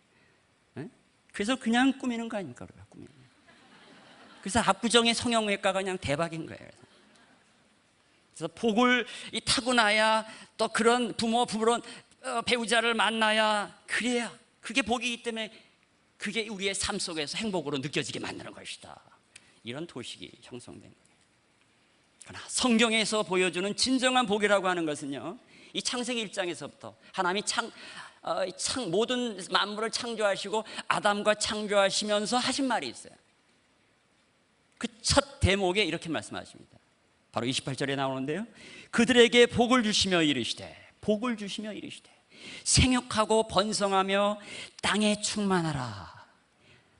그래서 그냥 꾸미는 거 아닙니까? 꾸미는. 그래서 압구정의 성형외과가 그냥 대박인 거예요. 그래서 복을 타고나야, 또 그런 부부런 배우자를 만나야, 그래야 그게 복이기 때문에 그게 우리의 삶 속에서 행복으로 느껴지게 만드는 것이다. 이런 도식이 형성된 거예요. 그러나 성경에서 보여주는 진정한 복이라고 하는 것은요, 이 창세기 1장에서부터 하나님이 모든 만물을 창조하시고 아담과 창조하시면서 하신 말이 있어요. 그 첫 대목에 이렇게 말씀하십니다. 바로 28절에 나오는데요, 그들에게 복을 주시며 이르시되, 복을 주시며 이르시되 생육하고 번성하며 땅에 충만하라.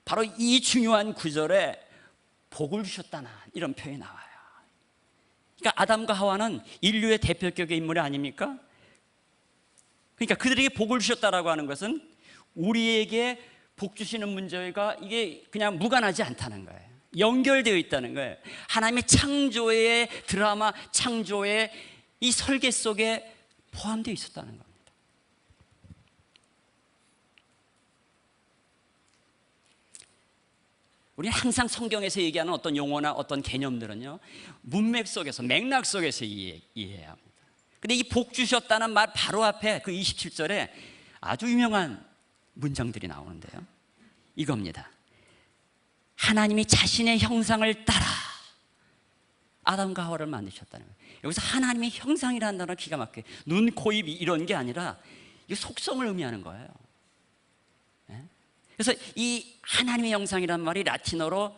바로 이 중요한 구절에 복을 주셨다는 이런 표현이 나와요. 그러니까 아담과 하와는 인류의 대표격의 인물이 아닙니까? 그러니까 그들에게 복을 주셨다라고 하는 것은 우리에게 복 주시는 문제가 이게 그냥 무관하지 않다는 거예요. 연결되어 있다는 거예요. 하나님의 창조의 드라마, 창조의 이 설계 속에 포함되어 있었다는 겁니다. 우리는 항상 성경에서 얘기하는 어떤 용어나 어떤 개념들은요, 문맥 속에서, 맥락 속에서 이해해야 합니다. 근데 이 복 주셨다는 말 바로 앞에 그 27절에 아주 유명한 문장들이 나오는데요, 이겁니다. 하나님이 자신의 형상을 따라 아담과 하와를 만드셨다는 거예요. 여기서 하나님의 형상이라는 단어가 기가 막혀요. 눈, 코, 입 이런 게 아니라 이 속성을 의미하는 거예요. 그래서 이 하나님의 형상이란 말이 라틴어로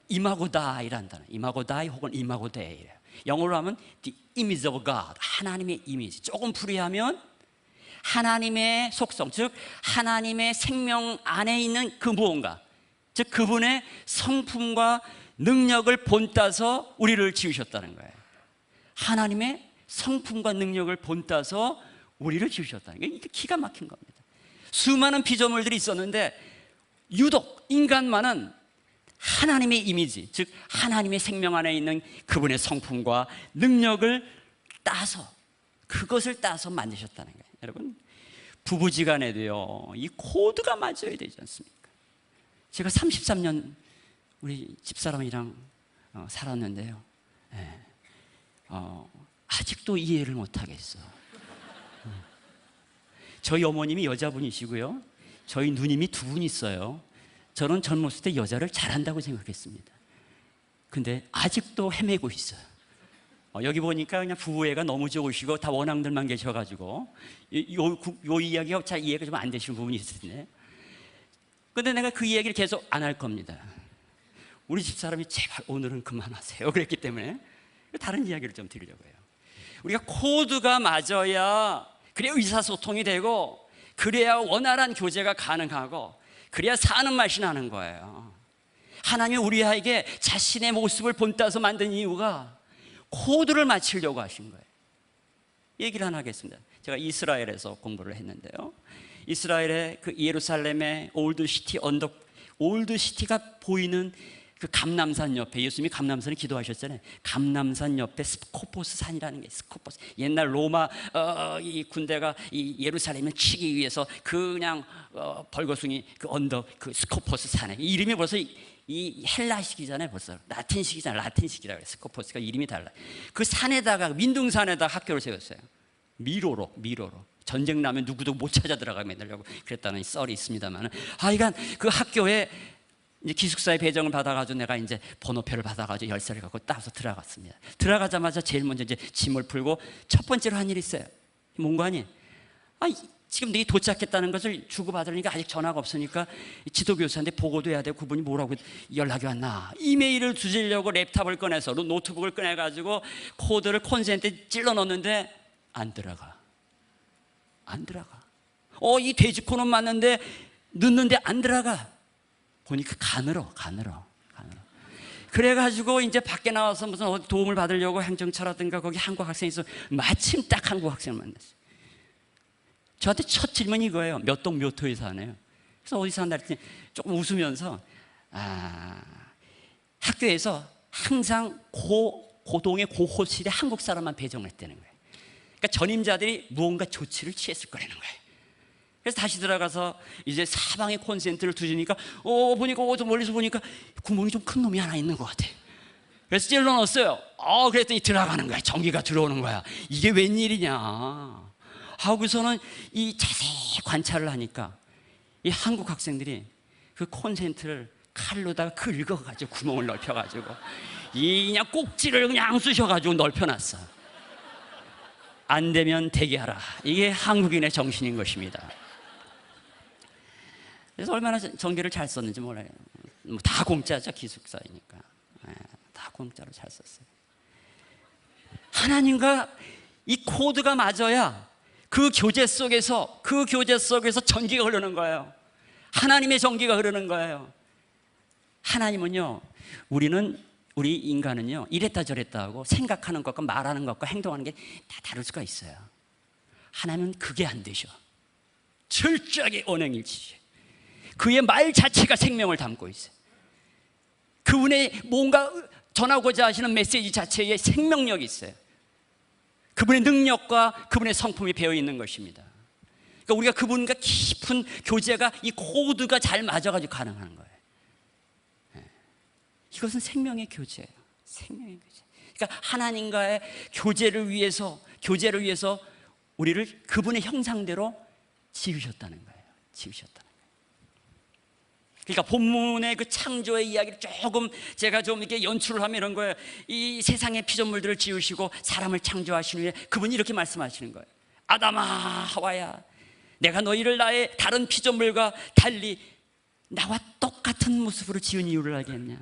이마고다이라는 단어, 이마고다이 혹은 이마고데이래요. 영어로 하면 the image of God, 하나님의 이미지. 조금 풀이하면 하나님의 속성, 즉 하나님의 생명 안에 있는 그 무언가, 즉 그분의 성품과 능력을 본따서 우리를 지으셨다는 거예요. 하나님의 성품과 능력을 본따서 우리를 지으셨다는 거예요. 이게 기가 막힌 겁니다. 수많은 피조물들이 있었는데 유독 인간만은 하나님의 이미지, 즉 하나님의 생명 안에 있는 그분의 성품과 능력을 따서, 그것을 따서 만드셨다는 거예요. 여러분, 부부지간에도요, 이 코드가 맞아야 되지 않습니까? 제가 33년 우리 집사람이랑 살았는데요, 아직도 이해를 못하겠어. 저희 어머님이 여자분이시고요, 저희 누님이 두 분 있어요. 저는 젊었을 때 여자를 잘한다고 생각했습니다. 근데 아직도 헤매고 있어요. 여기 보니까 그냥 부부애가 너무 좋으시고 다 원앙들만 계셔가지고 요 이야기가 잘 이해가 좀 안 되시는 부분이 있을 텐데, 근데 내가 그 이야기를 계속 안 할 겁니다. 우리 집사람이 제발 오늘은 그만하세요 그랬기 때문에 다른 이야기를 좀 드리려고 해요. 우리가 코드가 맞아야 그래야 의사소통이 되고, 그래야 원활한 교제가 가능하고, 그래야 사는 맛이 나는 거예요. 하나님이 우리에게 자신의 모습을 본따서 만든 이유가 코드를 맞추려고 하신 거예요. 얘기를 하나 하겠습니다. 제가 이스라엘에서 공부를 했는데요, 이스라엘의 그 예루살렘의 올드시티 언덕, 올드시티가 보이는 그 감람산 옆에, 예수님이 감람산에 기도하셨잖아요. 감람산 옆에 스코포스 산이라는 게, 스코포스, 옛날 로마 이 군대가 이 예루살렘을 치기 위해서 그냥 벌거숭이 그 언덕, 그 스코포스 산에, 이 이름이 벌써 이 헬라식이잖아요. 벌써 라틴식이잖아요. 라틴식이라고 해요. 스코포스가 이름이 달라요. 그 산에다가, 민둥산에다가 학교를 세웠어요. 미로로. 전쟁 나면 누구도 못 찾아 들어가게 만들려고 그랬다는 썰이 있습니다만, 하여간 그 학교에 이제 기숙사에 배정을 받아가지고 내가 이제 번호표를 받아가지고 열쇠를 갖고 따서 들어갔습니다. 들어가자마자 제일 먼저 이제 짐을 풀고 첫 번째로 한 일이 있어요. 뭔가 하니? 지금 너희 도착했다는 것을 주고받으니까 아직 전화가 없으니까 지도교수한테 보고도 해야 되고, 그분이 뭐라고 연락이 왔나? 이메일을 주시려고 랩탑을 꺼내서 노트북을 꺼내가지고 코드를 콘센트에 찔러 넣었는데 안 들어가. 이 돼지코는 맞는데 넣는데 안 들어가. 보니까 간으로. 그래가지고 이제 밖에 나와서 무슨 도움을 받으려고 행정처라든가 거기 한국 학생이 있어. 마침 딱 한국 학생을 만났어요. 저한테 첫 질문이 이거예요. 몇 동 몇 호에 사네요. 그래서 어디 산다 했더니 조금 웃으면서 학교에서 항상 고동의 고호실에 한국 사람만 배정을 했다는 거예요. 그러니까 전임자들이 무언가 조치를 취했을 거라는 거예요. 그래서 다시 들어가서 이제 사방에 콘센트를 두시니까 보니까 저 멀리서 보니까 구멍이 좀 큰 놈이 하나 있는 것 같아. 그래서 찔러 넣었어요. 그랬더니 들어가는 거야. 전기가 들어오는 거야. 이게 웬일이냐 하고서는 이 자세히 관찰을 하니까 이 한국 학생들이 그 콘센트를 칼로다가 긁어가지고 구멍을 넓혀가지고 그냥 꼭지를 그냥 쑤셔가지고 넓혀놨어. 안 되면 되게 하라. 이게 한국인의 정신인 것입니다. 그래서 얼마나 전기를 잘 썼는지 몰라요. 다 공짜죠, 기숙사이니까. 다 공짜로 잘 썼어요. 하나님과 이 코드가 맞아야 그 교제 속에서 전기가 흐르는 거예요. 하나님의 전기가 흐르는 거예요. 하나님은요, 우리 인간은요, 이랬다 저랬다 하고 생각하는 것과 말하는 것과 행동하는 게 다 다를 수가 있어요. 하나님은 그게 안 되셔. 철저하게 언행일치죠. 그의 말 자체가 생명을 담고 있어요. 그분의 뭔가 전하고자 하시는 메시지 자체에 생명력이 있어요. 그분의 능력과 그분의 성품이 배어 있는 것입니다. 그러니까 우리가 그분과 깊은 교제가 이 코드가 잘 맞아가지고 가능한 거예요. 이것은 생명의 교제예요. 생명의 교제. 그러니까 하나님과의 교제를 위해서 우리를 그분의 형상대로 지으셨다는 거예요. 그러니까 본문의 그 창조의 이야기를 조금 제가 좀 이렇게 연출을 하면 이런 거예요. 이 세상의 피조물들을 지으시고 사람을 창조하신 후에 그분이 이렇게 말씀하시는 거예요. 아담아, 하와야, 내가 너희를 나의 다른 피조물과 달리 나와 똑같은 모습으로 지은 이유를 알겠냐?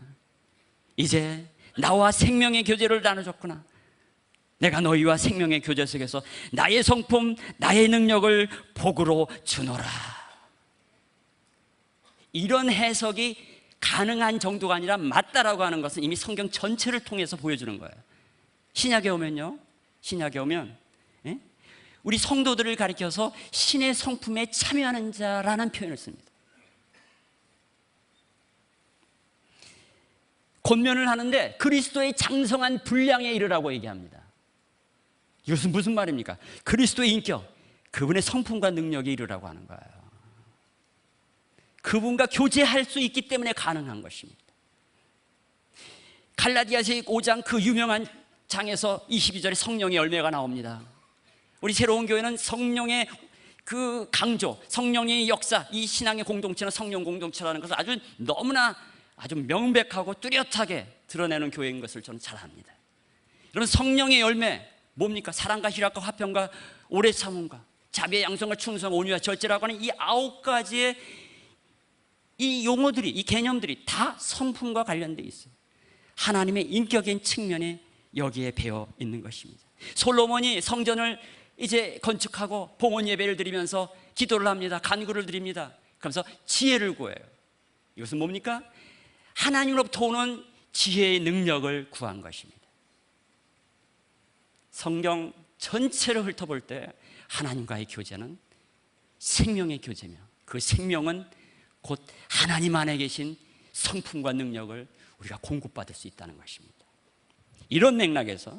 이제 나와 생명의 교제를 나눠줬구나. 내가 너희와 생명의 교제 속에서 나의 성품, 나의 능력을 복으로 주노라. 이런 해석이 가능한 정도가 아니라 맞다라고 하는 것은 이미 성경 전체를 통해서 보여주는 거예요. 신약에 오면 우리 성도들을 가리켜서 신의 성품에 참여하는 자라는 표현을 씁니다. 권면을 하는데 그리스도의 장성한 분량에 이르라고 얘기합니다. 이것은 무슨 말입니까? 그리스도의 인격, 그분의 성품과 능력에 이르라고 하는 거예요. 그분과 교제할 수 있기 때문에 가능한 것입니다. 갈라디아서 5장 그 유명한 장에서 22절에 성령의 열매가 나옵니다. 우리 새로운 교회는 성령의 그 강조, 성령의 역사, 이 신앙의 공동체는 성령 공동체라는 것을 아주 너무나 아주 명백하고 뚜렷하게 드러내는 교회인 것을 저는 잘 압니다. 여러분, 성령의 열매 뭡니까? 사랑과 희락과 화평과 오래 참음과 자비의 양성과 충성, 온유와 절제라고 하는 이 9가지의 이 용어들이, 이 개념들이 다 성품과 관련되어 있어요. 하나님의 인격인 측면이 여기에 배어 있는 것입니다. 솔로몬이 성전을 이제 건축하고 봉헌 예배를 드리면서 기도를 합니다. 간구를 드립니다. 그러면서 지혜를 구해요. 이것은 뭡니까? 하나님으로부터 오는 지혜의 능력을 구한 것입니다. 성경 전체를 훑어볼 때 하나님과의 교제는 생명의 교제며, 그 생명은 곧 하나님 안에 계신 성품과 능력을 우리가 공급받을 수 있다는 것입니다. 이런 맥락에서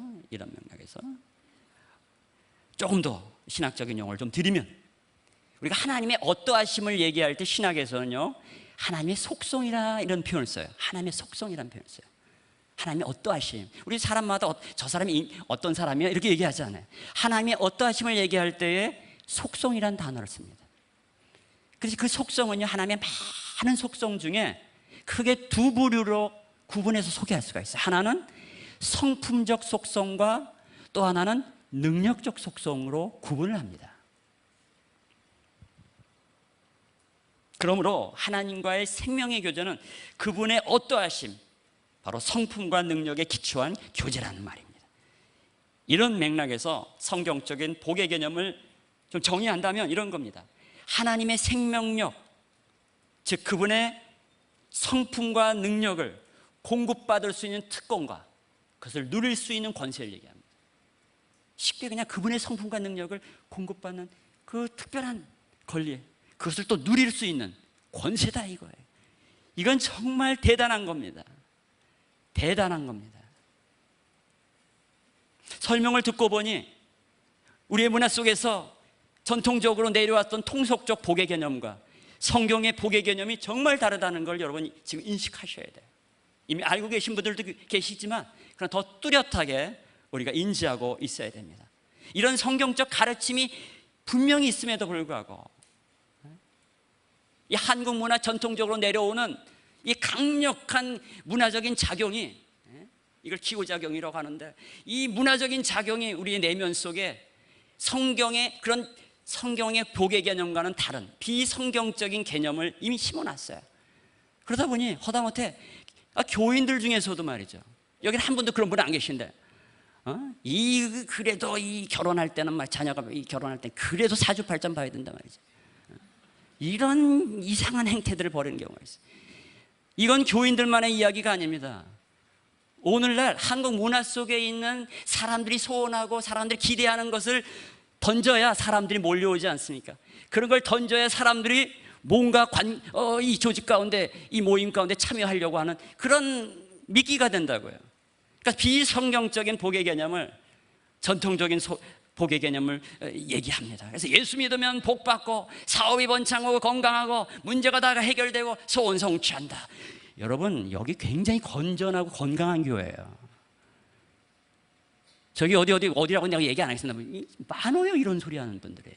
조금 더 신학적인 용어를 좀 드리면, 우리가 하나님의 어떠하심을 얘기할 때 신학에서는요, 하나님의 속성이라 이런 표현을 써요. 하나님의 속성이라는 표현을 써요. 하나님의 어떠하심. 우리 사람마다 저 사람이 어떤 사람이야 이렇게 얘기하지 않아요. 하나님의 어떠하심을 얘기할 때에 속성이라는 단어를 씁니다. 그래서 그 속성은요, 하나님의 많은 속성 중에 크게 두 부류로 구분해서 소개할 수가 있어요. 하나는 성품적 속성과 또 하나는 능력적 속성으로 구분을 합니다. 그러므로 하나님과의 생명의 교제는 그분의 어떠하심, 바로 성품과 능력에 기초한 교제라는 말입니다. 이런 맥락에서 성경적인 복의 개념을 좀 정의한다면 이런 겁니다. 하나님의 생명력, 즉 그분의 성품과 능력을 공급받을 수 있는 특권과 그것을 누릴 수 있는 권세를 얘기합니다. 쉽게 그냥 그분의 성품과 능력을 공급받는 그 특별한 권리, 그것을 또 누릴 수 있는 권세다 이거예요. 이건 정말 대단한 겁니다. 대단한 겁니다. 설명을 듣고 보니 우리의 문화 속에서 전통적으로 내려왔던 통속적 복의 개념과 성경의 복의 개념이 정말 다르다는 걸 여러분이 지금 인식하셔야 돼요. 이미 알고 계신 분들도 계시지만 그러나 더 뚜렷하게 우리가 인지하고 있어야 됩니다. 이런 성경적 가르침이 분명히 있음에도 불구하고 이 한국 문화 전통적으로 내려오는 이 강력한 문화적인 작용이, 이걸 기호작용이라고 하는데, 이 문화적인 작용이 우리의 내면 속에 성경의 그런 성경의 복의 개념과는 다른 비성경적인 개념을 이미 심어놨어요. 그러다 보니 허다못해 교인들 중에서도 말이죠, 여기는 한 분도 그런 분 안 계신데, 그래도 이 결혼할 때는 자녀가 결혼할 때 그래도 사주팔자 봐야 된단 말이죠. 이런 이상한 행태들을 벌이는 경우가 있어요. 이건 교인들만의 이야기가 아닙니다. 오늘날 한국 문화 속에 있는 사람들이 소원하고 사람들이 기대하는 것을 던져야 사람들이 몰려오지 않습니까? 그런 걸 던져야 사람들이 뭔가 이 조직 가운데, 이 모임 가운데 참여하려고 하는 그런 미끼가 된다고요. 그러니까 비성경적인 복의 개념을, 전통적인 복의 개념을 얘기합니다. 그래서 예수 믿으면 복 받고 사업이 번창하고 건강하고 문제가 다 해결되고 소원 성취한다. 여러분, 여기 굉장히 건전하고 건강한 교회예요. 저기 어디라고 내가 얘기 안 하겠습니다. 많아요, 이런 소리 하는 분들이.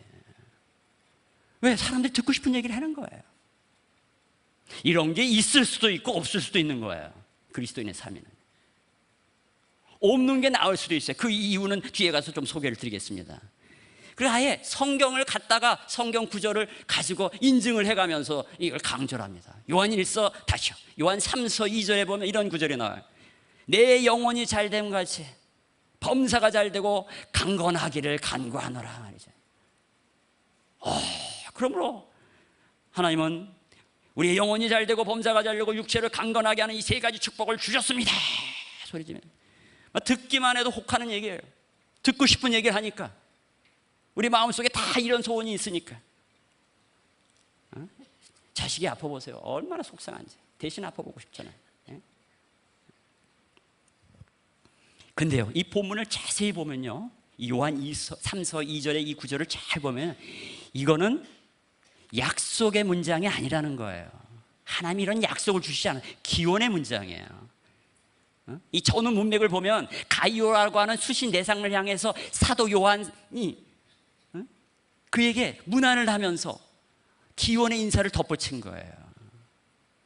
왜? 사람들이 듣고 싶은 얘기를 하는 거예요. 이런 게 있을 수도 있고 없을 수도 있는 거예요. 그리스도인의 삶에는 없는 게 나을 수도 있어요. 그 이유는 뒤에 가서 좀 소개를 드리겠습니다. 그리고 아예 성경을 갖다가 성경 구절을 가지고 인증을 해가면서 이걸 강조를 합니다. 요한 1서 다시요, 요한 3서 2절에 보면 이런 구절이 나와요. 내 영혼이 잘됨 같이 범사가 잘되고 강건하기를 간구하노라 말이죠. 그러므로 하나님은 우리의 영혼이 잘되고 범사가 잘되고 육체를 강건하게 하는 이 세 가지 축복을 주셨습니다. 소리지면 듣기만 해도 혹하는 얘기예요. 듣고 싶은 얘기를 하니까, 우리 마음속에 다 이런 소원이 있으니까. 자식이 아파보세요. 얼마나 속상한지. 대신 아파보고 싶잖아요. 근데요, 이 본문을 자세히 보면요, 이 요한 3서 2절의 이 구절을 잘 보면 이거는 약속의 문장이 아니라는 거예요. 하나님이 이런 약속을 주시지 않아요. 기원의 문장이에요. 이 전후 문맥을 보면 가이오라고 하는 수신 대상을 향해서 사도 요한이 그에게 문안을 하면서 기원의 인사를 덧붙인 거예요.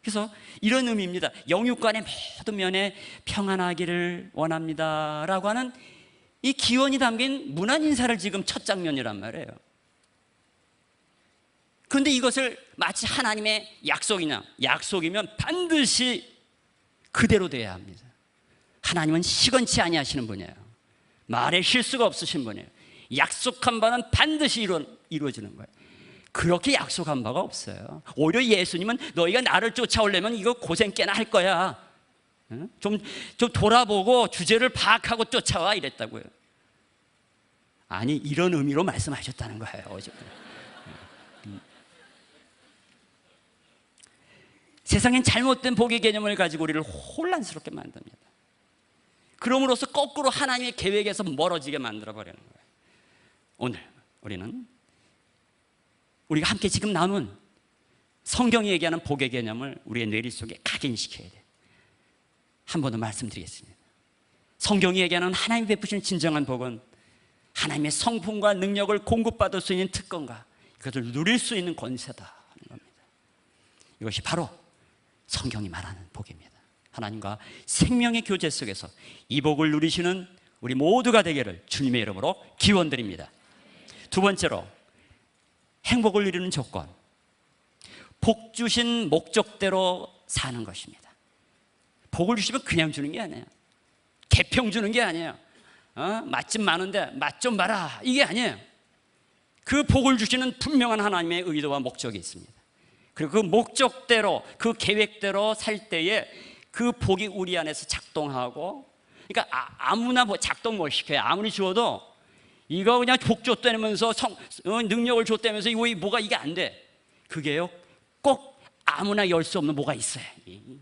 그래서 이런 의미입니다. 영육간의 모든 면에 평안하기를 원합니다 라고 하는 이 기원이 담긴 문안 인사를 지금 첫 장면이란 말이에요. 그런데 이것을 마치 하나님의 약속이냐, 약속이면 반드시 그대로 돼야 합니다. 하나님은 시건치 아니하시는 분이에요. 말에 실수가 없으신 분이에요. 약속한 바는 반드시 이루어지는 거예요. 그렇게 약속한 바가 없어요. 오히려 예수님은 너희가 나를 쫓아오려면 이거 고생 꽤나 할 거야. 좀 돌아보고 주제를 파악하고 쫓아와 이랬다고요. 아니, 이런 의미로 말씀하셨다는 거예요. 어제. 세상엔 잘못된 복의 개념을 가지고 우리를 혼란스럽게 만듭니다. 그럼으로써 거꾸로 하나님의 계획에서 멀어지게 만들어버리는 거예요. 오늘 우리는 우리가 함께 지금 나눈 성경이 얘기하는 복의 개념을 우리의 뇌리 속에 각인시켜야 돼요. 한 번 더 말씀드리겠습니다. 성경이 얘기하는 하나님이 베푸시는 진정한 복은 하나님의 성품과 능력을 공급받을 수 있는 특권과 그것을 누릴 수 있는 권세다 하는 겁니다. 이것이 바로 성경이 말하는 복입니다. 하나님과 생명의 교제 속에서 이 복을 누리시는 우리 모두가 되기를 주님의 이름으로 기원드립니다. 두 번째로, 행복을 누리는 조건, 복 주신 목적대로 사는 것입니다. 복을 주시면 그냥 주는 게 아니에요. 개평 주는 게 아니에요. 맛집 많은데 맛 좀 봐라, 이게 아니에요. 그 복을 주시는 분명한 하나님의 의도와 목적이 있습니다. 그리고 그 목적대로, 그 계획대로 살 때에 그 복이 우리 안에서 작동하고, 그러니까 아무나 뭐 작동 못 시켜요. 아무리 주어도 이거 그냥 복 줬다면서 능력을 줬다면서 이거 뭐가 이게 안 돼. 그게요, 꼭 아무나 열 수 없는 뭐가 있어요.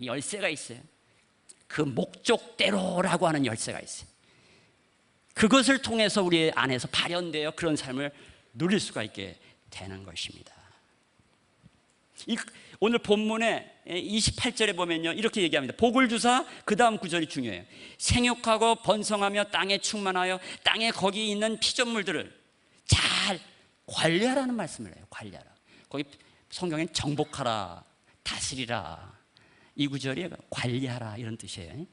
열쇠가 있어요. 그 목적대로라고 하는 열쇠가 있어요. 그것을 통해서 우리 안에서 발현되어 그런 삶을 누릴 수가 있게 되는 것입니다. 오늘 본문에 28절에 보면요, 이렇게 얘기합니다. 복을 주사, 그 다음 구절이 중요해요. 생육하고 번성하며 땅에 충만하여 땅에 거기 있는 피조물들을 잘 관리하라는 말씀을 해요. 관리하라. 거기 성경엔 정복하라, 다스리라, 이 구절이 관리하라 이런 뜻이에요.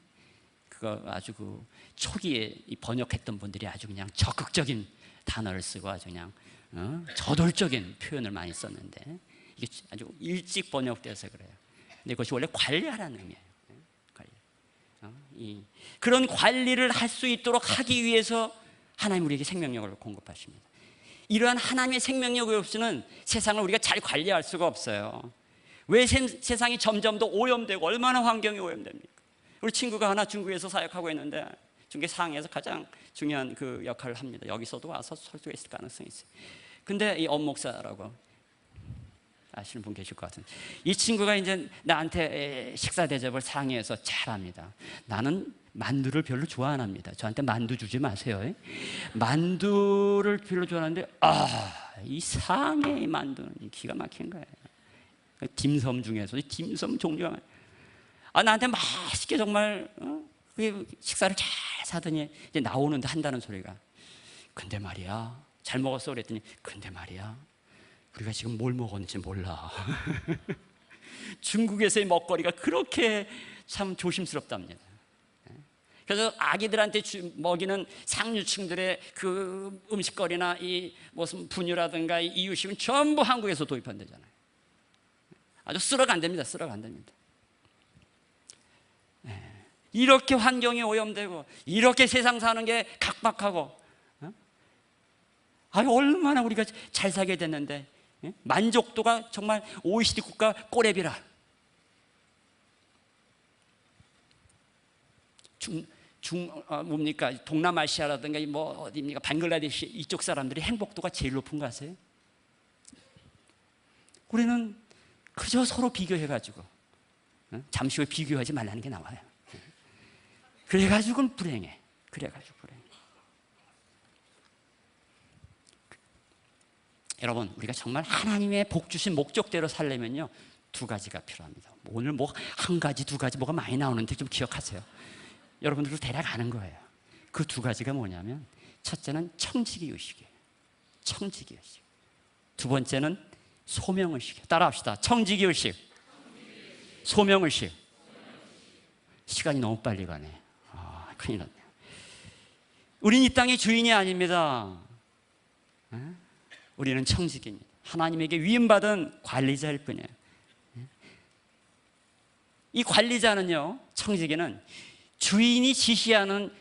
그거 아주 그 초기에 번역했던 분들이 아주 그냥 적극적인 단어를 쓰고 아주 그냥 저돌적인 표현을 많이 썼는데, 이게 아주 일찍 번역돼서 그래요. 근데 그것이 원래 관리하라는 의미예요. 관리. 그런 관리를 할 수 있도록 하기 위해서 하나님 우리에게 생명력을 공급하십니다. 이러한 하나님의 생명력이 없이는 세상을 우리가 잘 관리할 수가 없어요. 왜 세상이 점점 더 오염되고 얼마나 환경이 오염됩니까? 우리 친구가 하나 중국에서 사역하고 있는데, 중국 상해에서 가장 중요한 그 역할을 합니다. 여기서도 와서 설교가 있을 가능성이 있어요. 근데 이 엄목사라고 아시는 분 계실 것 같은데, 이 친구가 이제 나한테 식사 대접을 상해에서 잘합니다. 나는 만두를 별로 좋아 안 합니다. 저한테 만두 주지 마세요. 만두를 별로 좋아하는데, 이 상해의 만두는 기가 막힌 거예요. 딤섬 중에서 딤섬 종류가 나한테 맛있게 정말 식사를 잘 사더니 이제 나오는데 한다는 소리가, 근데 말이야, 잘 먹었어 그랬더니, 근데 말이야, 우리가 지금 뭘 먹었는지 몰라. 중국에서의 먹거리가 그렇게 참 조심스럽답니다. 그래서 아기들한테 먹이는 상류층들의 그 음식거리나 이 무슨 분유라든가 이 이유식은 전부 한국에서 도입한다잖아요. 아주 쓰러가 안 됩니다. 쓰러가 안 됩니다. 이렇게 환경이 오염되고 이렇게 세상 사는 게 각박하고, 얼마나 우리가 잘 살게 됐는데 만족도가 정말 OECD 국가 꼬레비라. 뭡니까, 동남아시아라든가 뭐 어디입니까, 방글라데시 이쪽 사람들이 행복도가 제일 높은 거 아세요? 우리는 그저 서로 비교해가지고, 잠시 후에 비교하지 말라는 게 나와요. 그래가지고는 불행해. 그래가지고 불행해. 여러분, 우리가 정말 하나님의 복 주신 목적대로 살려면요, 두 가지가 필요합니다. 오늘 뭐 한 가지, 두 가지 뭐가 많이 나오는데 좀 기억하세요. 여러분들도 대략 아는 거예요. 그 두 가지가 뭐냐면, 첫째는 청지기 의식이에요. 청지기 의식. 두 번째는 소명의식. 따라합시다. 청지기의식, 소명의식. 시간이 너무 빨리 가네. 큰일 났네. 우린 이 땅의 주인이 아닙니다. 우리는 청지기입니다. 하나님에게 위임받은 관리자일 뿐이에요. 이 관리자는요, 청지기는 주인이 지시하는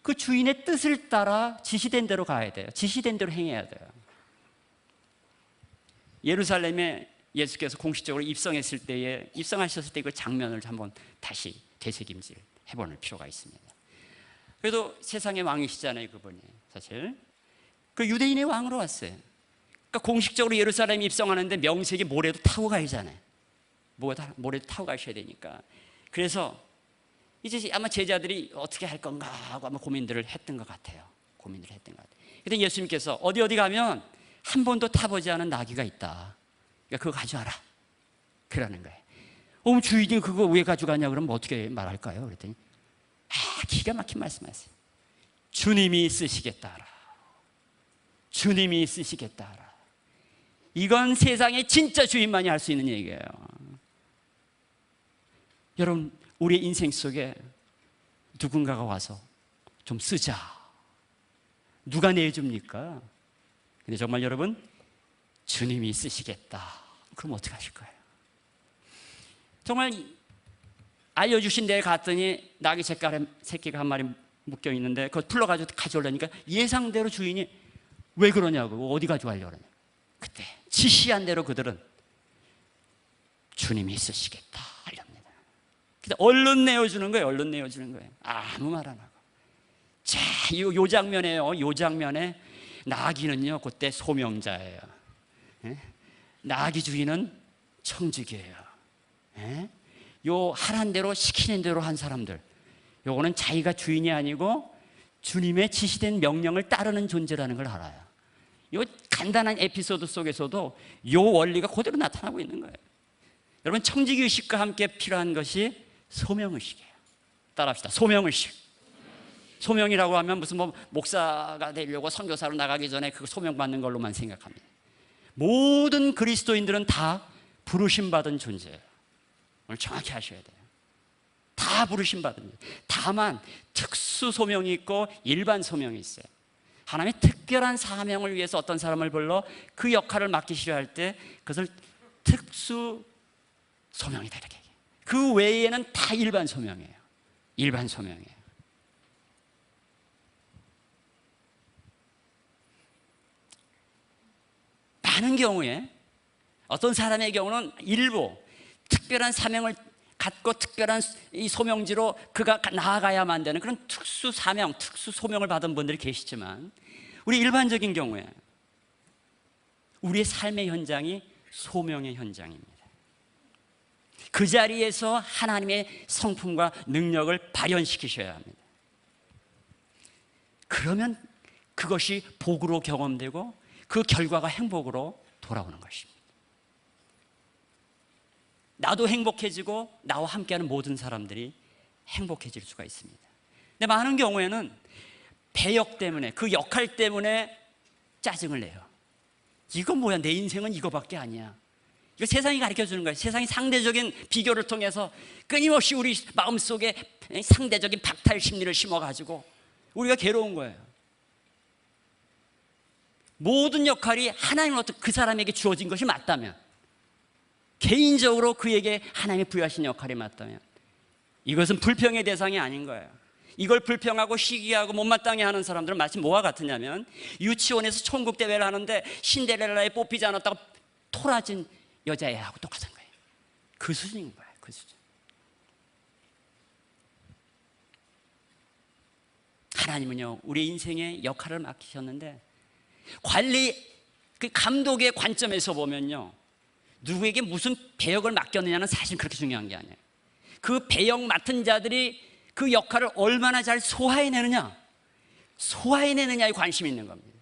그 주인의 뜻을 따라 지시된 대로 가야 돼요. 지시된 대로 행해야 돼요. 예루살렘에 예수께서 공식적으로 입성하셨을 때 그 장면을 한번 다시 되새김질 해보는 필요가 있습니다. 그래도 세상의 왕이시잖아요, 그분이. 사실 그 유대인의 왕으로 왔어요. 그러니까 공식적으로 예루살렘에 입성하는데 명색이 모래도 타고 가야잖아요. 모래도 타고 가셔야 되니까. 그래서 이제 아마 제자들이 어떻게 할 건가 하고 아마 고민들을 했던 것 같아요. 근데 예수님께서 어디 가면 한 번도 타보지 않은 나귀가 있다. 그러니까 그거 가져와라. 그러는 거예요. 주인이 그거 왜 가져가냐 그러면 어떻게 말할까요? 그랬더니 기가 막힌 말씀하세요. 주님이 쓰시겠다. 주님이 쓰시겠다. 이건 세상의 진짜 주인만이 할 수 있는 얘기예요. 여러분, 우리의 인생 속에 누군가가 와서 좀 쓰자. 누가 내줍니까? 근데 정말 여러분, 주님이 쓰시겠다. 그럼 어떻게 하실 거예요? 정말 알려주신 데에 갔더니 나귀 새끼가 한 마리 묶여 있는데 그걸 풀러가지고 가져오려니까 예상대로 주인이 왜 그러냐고, 어디 가져가려고 그러냐. 그때 지시한 대로 그들은 주님이 쓰시겠다 이럽니다. 근데 얼른 내어주는 거예요. 아무 말 안 하고. 자, 요 장면에요. 요 장면에 나귀는요, 그때 소명자예요. 나귀 주인은 청지기예요. 요 하란 대로 시키는 대로 한 사람들, 요거는 자기가 주인이 아니고 주님의 지시된 명령을 따르는 존재라는 걸 알아요. 요 간단한 에피소드 속에서도 요 원리가 그대로 나타나고 있는 거예요. 여러분, 청지기의식과 함께 필요한 것이 소명의식이에요. 따라합시다. 소명의식. 소명이라고 하면 무슨 목사가 되려고 선교사로 나가기 전에 그 소명 받는 걸로만 생각합니다. 모든 그리스도인들은 다 부르심 받은 존재예요. 오늘 정확히 하셔야 돼요. 다 부르심 받은 존재. 다만 특수 소명이 있고 일반 소명이 있어요. 하나님의 특별한 사명을 위해서 어떤 사람을 불러 그 역할을 맡기시려 할 때 그것을 특수 소명이다 이렇게 얘기해요. 그 외에는 다 일반 소명이에요. 일반 소명이에요. 많은 경우에 어떤 사람의 경우는 일부 특별한 사명을 갖고 특별한 이 소명지로 그가 나아가야만 되는 그런 특수 사명, 특수 소명을 받은 분들이 계시지만, 우리 일반적인 경우에 우리의 삶의 현장이 소명의 현장입니다. 그 자리에서 하나님의 성품과 능력을 발현시키셔야 합니다. 그러면 그것이 복으로 경험되고 그 결과가 행복으로 돌아오는 것입니다. 나도 행복해지고 나와 함께하는 모든 사람들이 행복해질 수가 있습니다. 근데 많은 경우에는 배역 때문에, 그 역할 때문에 짜증을 내요. 이거 뭐야, 내 인생은 이거밖에 아니야. 이거 세상이 가르쳐주는 거예요. 세상이 상대적인 비교를 통해서 끊임없이 우리 마음속에 상대적인 박탈 심리를 심어가지고 우리가 괴로운 거예요. 모든 역할이 하나님으로부터 그 사람에게 주어진 것이 맞다면, 개인적으로 그에게 하나님이 부여하신 역할이 맞다면, 이것은 불평의 대상이 아닌 거예요. 이걸 불평하고 시기하고 못마땅해 하는 사람들은 마치 뭐와 같으냐면, 유치원에서 천국 대회를 하는데 신데렐라에 뽑히지 않았다고 토라진 여자애하고 똑같은 거예요. 그 수준인 거예요. 그 수준. 하나님은요, 우리 인생의 역할을 맡기셨는데, 그 감독의 관점에서 보면요, 누구에게 무슨 배역을 맡겼느냐는 사실 그렇게 중요한 게 아니에요. 그 배역 맡은 자들이 그 역할을 얼마나 잘 소화해내느냐에 관심이 있는 겁니다.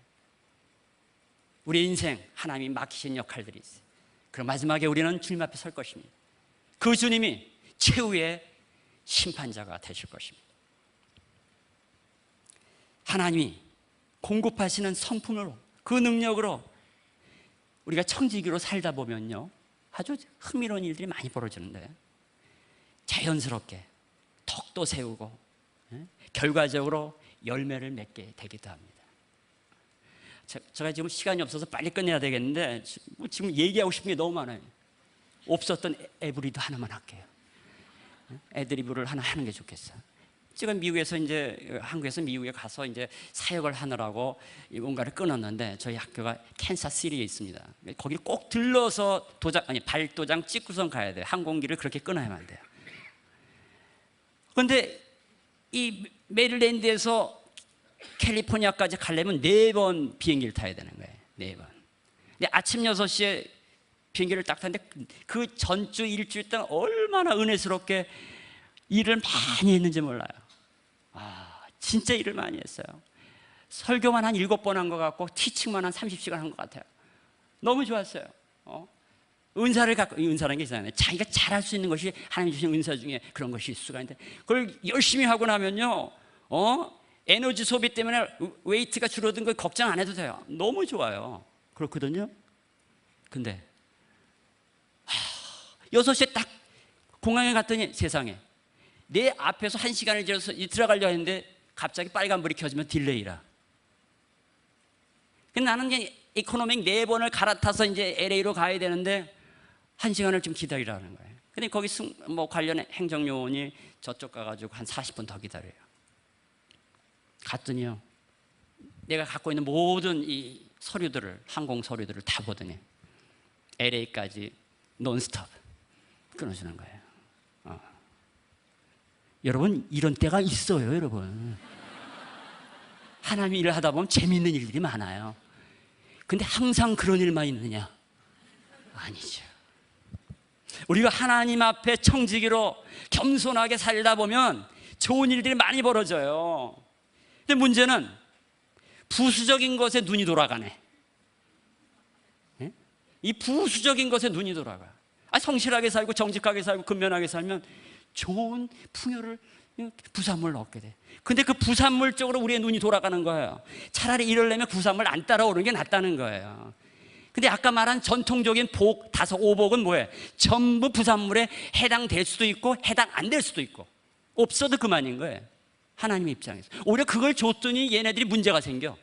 우리 인생 하나님이 맡기신 역할들이 있어요. 그럼 마지막에 우리는 주님 앞에 설 것입니다. 그 주님이 최후의 심판자가 되실 것입니다. 하나님이 공급하시는 성품으로, 그 능력으로 우리가 청지기로 살다 보면요, 아주 흥미로운 일들이 많이 벌어지는데 자연스럽게 덕도 세우고 결과적으로 열매를 맺게 되기도 합니다. 제가 지금 시간이 없어서 빨리 끝내야 되겠는데 지금 얘기하고 싶은 게 너무 많아요. 없었던 에브리도 하나만 할게요. 애드리브를 하나 하는 게 좋겠어요. 제가 미국에서 이제 한국에서 미국에 가서 이제 사역을 하느라고 뭔가를 끊었는데 저희 학교가 캔사스시티에 있습니다. 거기 꼭 들러서 발도장 찍고선 가야 돼요. 항공기를 그렇게 끊어야만 돼요. 그런데 이 메릴랜드에서 캘리포니아까지 가려면 4번 비행기를 타야 되는 거예요. 4번. 근데 아침 6시에 비행기를 딱 탔는데 그 전주 일주일 동안 얼마나 은혜스럽게 일을 많이 했는지 몰라요. 진짜 일을 많이 했어요. 설교만 한 7번 한 것 같고 티칭만 한 30시간 한 것 같아요. 너무 좋았어요. 은사를 갖고, 은사라는 게 있잖아요. 자기가 잘할 수 있는 것이 하나님 주신 은사 중에 그런 것이 수가 있는데 그걸 열심히 하고 나면요, 에너지 소비 때문에 웨이트가 줄어든 거 걱정 안 해도 돼요. 너무 좋아요. 그렇거든요. 근데 6시에 딱 공항에 갔더니 세상에 내 앞에서 1시간을 지어서 들어가려 했는데 갑자기 빨간불이 켜지면 딜레이라. 나는 이제 이코노믹 4번을 갈아타서 이제 LA로 가야 되는데 1시간을 좀 기다리라는 거예요. 근데 거기 관련 행정요원이 저쪽 가가지고 한 40분 더 기다려요. 갔더니요, 내가 갖고 있는 모든 이 서류들을, 항공 서류들을 다 보더니 LA까지 논스톱 끊어주는 거예요. 여러분, 이런 때가 있어요, 여러분. 하나님 일을 하다 보면 재미있는 일들이 많아요. 근데 항상 그런 일만 있느냐? 아니죠. 우리가 하나님 앞에 청지기로 겸손하게 살다 보면 좋은 일들이 많이 벌어져요. 근데 문제는 부수적인 것에 눈이 돌아가네. 이 부수적인 것에 눈이 돌아가. 성실하게 살고 정직하게 살고 근면하게 살면 좋은 풍요를, 부산물을 얻게 돼. 근데 그 부산물 쪽으로 우리의 눈이 돌아가는 거예요. 차라리 이러려면 부산물 안 따라오는 게 낫다는 거예요. 근데 아까 말한 전통적인 복, 5, 5복은 뭐예요? 전부 부산물에 해당될 수도 있고 해당 안 될 수도 있고 없어도 그만인 거예요. 하나님 입장에서. 오히려 그걸 줬더니 얘네들이 문제가 생겨.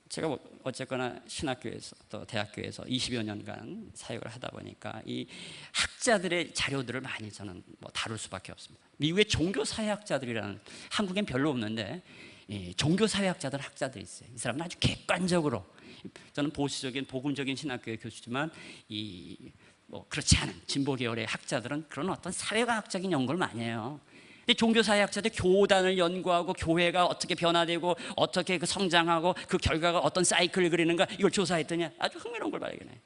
제가 어쨌거나 신학교에서 또 대학교에서 20여 년간 사역을 하다 보니까 이 학자들의 자료들을 많이 저는 다룰 수밖에 없습니다. 미국의 종교사회학자들이라는, 한국엔 별로 없는데 종교사회학자들 학자들이 있어요. 이 사람은 아주 객관적으로, 저는 보수적인 복음적인 신학교의 교수지만 그렇지 않은 진보 계열의 학자들은 그런 어떤 사회과학적인 연구를 많이 해요. 근데 종교사회학자들 교단을 연구하고 교회가 어떻게 변화되고 어떻게 그 성장하고 그 결과가 어떤 사이클을 그리는가, 이걸 조사했더니 아주 흥미로운 걸 발견해.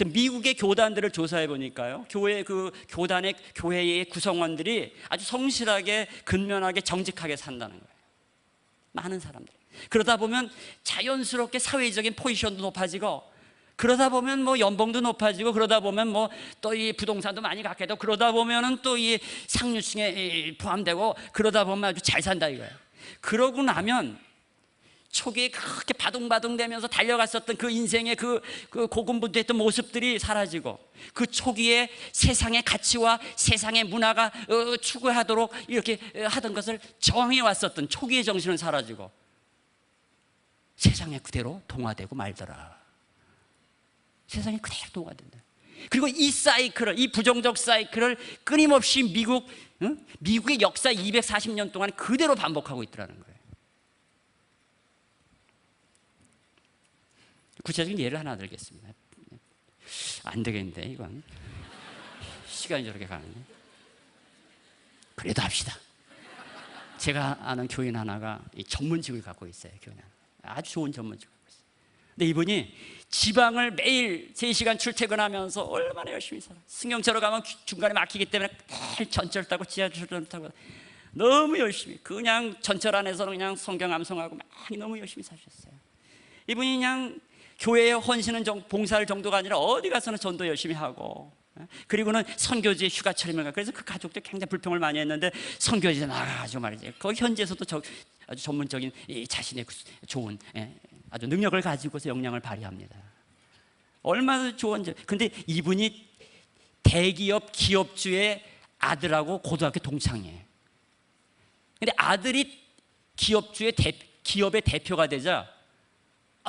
미국의 교단들을 조사해 보니까요, 교회의 구성원들이 아주 성실하게 근면하게 정직하게 산다는 거예요. 많은 사람들. 그러다 보면 자연스럽게 사회적인 포지션도 높아지고, 그러다 보면 연봉도 높아지고, 그러다 보면 또 이 부동산도 많이 갖게 되고, 그러다 보면은 또 이 상류층에 포함되고, 그러다 보면 아주 잘 산다 이거예요. 그러고 나면 초기에 그렇게 바둥바둥대면서 달려갔었던 그 인생의 그 고군분투했던 모습들이 사라지고, 그 초기에 세상의 가치와 세상의 문화가 추구하도록 이렇게 하던 것을 저항해 왔었던 초기의 정신은 사라지고 세상에 그대로 동화되고 말더라. 세상에 그대로 동화된다. 그리고 이 사이클을, 이 부정적 사이클을 끊임없이 미국의 역사 240년 동안 그대로 반복하고 있더라는 거예요. 구체적인 예를 하나 들겠습니다. 안 되겠는데 이건 시간이 저렇게 가네. 그래도 합시다. 제가 아는 교인 하나가 전문직을 갖고 있어요. 교인 하나. 아주 좋은 전문직을 갖고 있어요. 근데 이분이 지방을 매일 3시간 출퇴근하면서 얼마나 열심히 살아. 승용차로 가면 중간에 막히기 때문에 매일 전철 타고 지하철 타고 너무 열심히, 그냥 전철 안에서는 그냥 성경 암송하고 많이 너무 열심히 사셨어요. 이분이 그냥 교회에 헌신은 봉사할 정도가 아니라 어디 가서는 전도 열심히 하고, 그리고는 선교지에 휴가철이면 가. 그래서 그 가족들 굉장히 불평을 많이 했는데 선교지에 나가가지고 말이지, 거기 현지에서도 아주 전문적인 자신의 좋은 아주 능력을 가지고서 역량을 발휘합니다. 얼마나 좋은지. 근데 이분이 대기업 기업주의 아들하고 고등학교 동창이에요. 근데 아들이 기업의 대표가 되자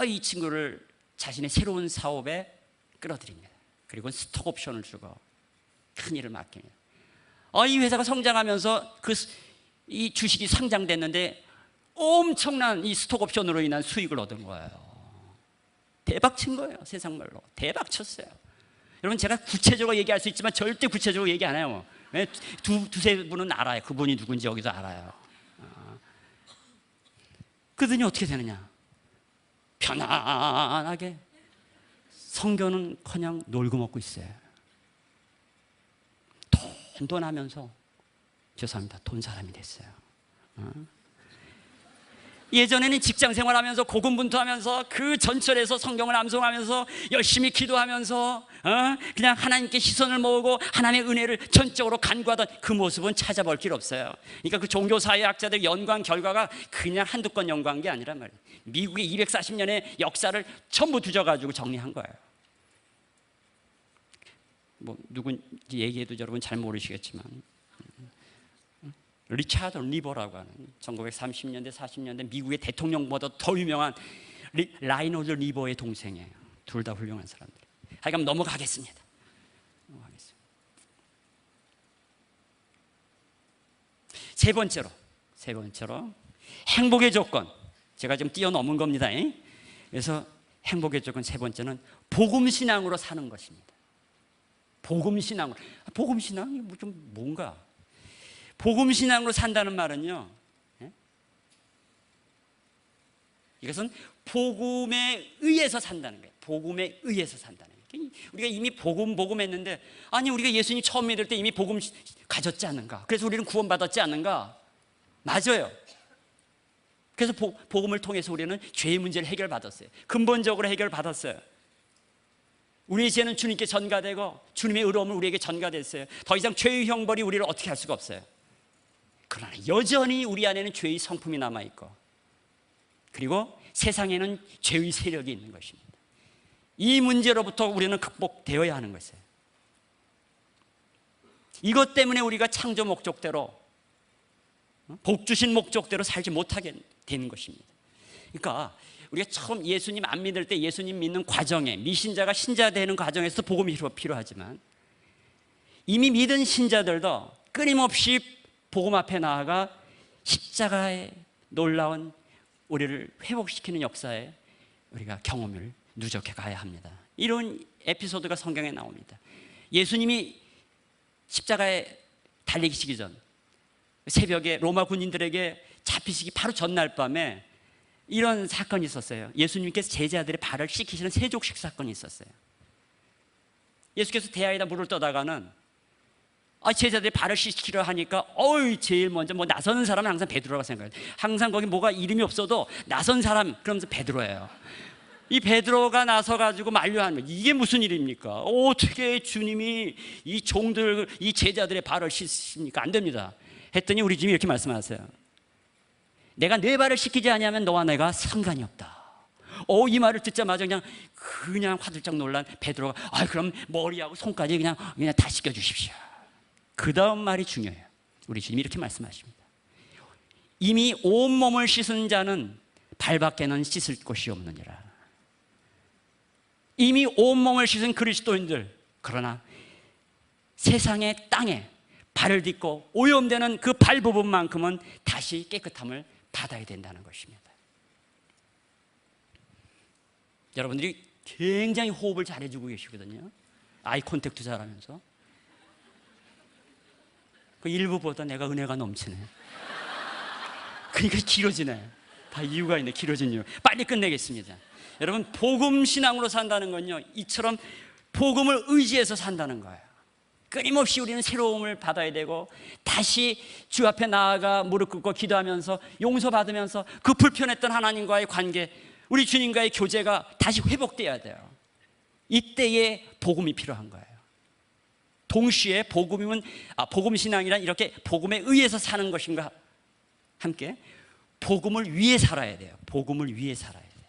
이 친구를 자신의 새로운 사업에 끌어들입니다. 그리고 스톡 옵션을 주고 큰 일을 맡깁니다. 이 회사가 성장하면서 이 주식이 상장됐는데 엄청난 이 스톡 옵션으로 인한 수익을 얻은 거예요. 대박 친 거예요. 세상 말로 대박 쳤어요. 여러분, 제가 구체적으로 얘기할 수 있지만 절대 구체적으로 얘기 안 해요. 두세 분은 알아요. 그분이 누군지 여기서 알아요. 그러더니 어떻게 되느냐, 편안하게 성교는커녕 놀고 먹고 있어요. 돈하면서, 죄송합니다, 돈 사람이 됐어요. 예전에는 직장 생활하면서 고군분투하면서 그 전철에서 성경을 암송하면서 열심히 기도하면서 그냥 하나님께 시선을 모으고 하나님의 은혜를 전적으로 간구하던 그 모습은 찾아볼 길 없어요. 그러니까 그 종교사회학자들 연구한 결과가 그냥 한두 건 연구한 게 아니란 말이에요. 미국의 240년의 역사를 전부 뒤져가지고 정리한 거예요. 뭐 누군지 얘기해도 여러분 잘 모르시겠지만 리차드 리버라고 하는 1930년대 40년대 미국의 대통령보다 더 유명한 라이너드 리버의 동생이에요. 둘 다 훌륭한 사람들. 하여간 넘어가겠습니다. 세 번째로 행복의 조건. 제가 좀 뛰어넘은 겁니다. 그래서 행복의 조건 세 번째는 복음신앙으로 사는 것입니다. 복음신앙으로. 복음신앙이 좀 뭔가? 복음신앙으로 산다는 말은요, 이것은 복음에 의해서 산다는 거예요. 복음에 의해서 산다는 거예요. 우리가 이미 복음했는데, 아니 우리가 예수님 처음 믿을 때 이미 복음 가졌지 않는가? 그래서 우리는 구원받았지 않는가? 맞아요. 그래서 복음을 통해서 우리는 죄의 문제를 해결받았어요. 근본적으로 해결받았어요. 우리의 죄는 주님께 전가되고 주님의 의로움은 우리에게 전가됐어요. 더 이상 죄의 형벌이 우리를 어떻게 할 수가 없어요. 그러나 여전히 우리 안에는 죄의 성품이 남아있고, 그리고 세상에는 죄의 세력이 있는 것입니다. 이 문제로부터 우리는 극복되어야 하는 것이에요. 이것 때문에 우리가 창조 목적대로, 복 주신 목적대로 살지 못하게 되는 것입니다. 그러니까 우리가 처음 예수님 안 믿을 때 예수님 믿는 과정에, 미신자가 신자 되는 과정에서 복음이 필요하지만, 이미 믿은 신자들도 끊임없이 복음 앞에 나아가 십자가의 놀라운 우리를 회복시키는 역사에 우리가 경험을 누적해 가야 합니다. 이런 에피소드가 성경에 나옵니다. 예수님이 십자가에 달리시기 전 새벽에 로마 군인들에게 잡히시기 바로 전날 밤에 이런 사건이 있었어요. 예수님께서 제자들의 발을 씻기시는 세족식 사건이 있었어요. 예수께서 대야에다 물을 떠다가는 제자들이 발을 씻기려 하니까 제일 먼저 나서는 사람은 항상 베드로라고 생각해요. 항상 거기 뭐가 이름이 없어도 나선 사람 그러면서 베드로예요. 이 베드로가 나서가지고 만류하는 거예요. 이게 무슨 일입니까? 어떻게 주님이 이 종들, 이 제자들의 발을 씻습니까? 안 됩니다. 했더니 우리 주님이 이렇게 말씀하세요. 내가 내 발을 씻기지 아니하면 너와 내가 상관이 없다. 이 말을 듣자마자 그냥 화들짝 놀란 베드로가 그럼 머리하고 손까지 그냥 다 씻겨 주십시오. 그 다음 말이 중요해요. 우리 주님이 이렇게 말씀하십니다. 이미 온몸을 씻은 자는 발밖에는 씻을 곳이 없느니라. 이미 온몸을 씻은 그리스도인들, 그러나 세상의 땅에 발을 딛고 오염되는 그 발 부분만큼은 다시 깨끗함을 받아야 된다는 것입니다. 여러분들이 굉장히 호흡을 잘해주고 계시거든요. 아이 콘택트 잘하면서. 그 일부보다 내가 은혜가 넘치네. 그러니까 길어지네. 다 이유가 있네. 길어진 이유. 빨리 끝내겠습니다. 여러분, 복음 신앙으로 산다는 건요, 이처럼 복음을 의지해서 산다는 거예요. 끊임없이 우리는 새로움을 받아야 되고, 다시 주 앞에 나아가 무릎 꿇고 기도하면서 용서받으면서 그 불편했던 하나님과의 관계, 우리 주님과의 교제가 다시 회복돼야 돼요. 이때에 복음이 필요한 거예요. 동시에 복음 신앙이란 이렇게 복음에 의해서 사는 것인가 함께 복음을 위해 살아야 돼요. 복음을 위해 살아야 돼요.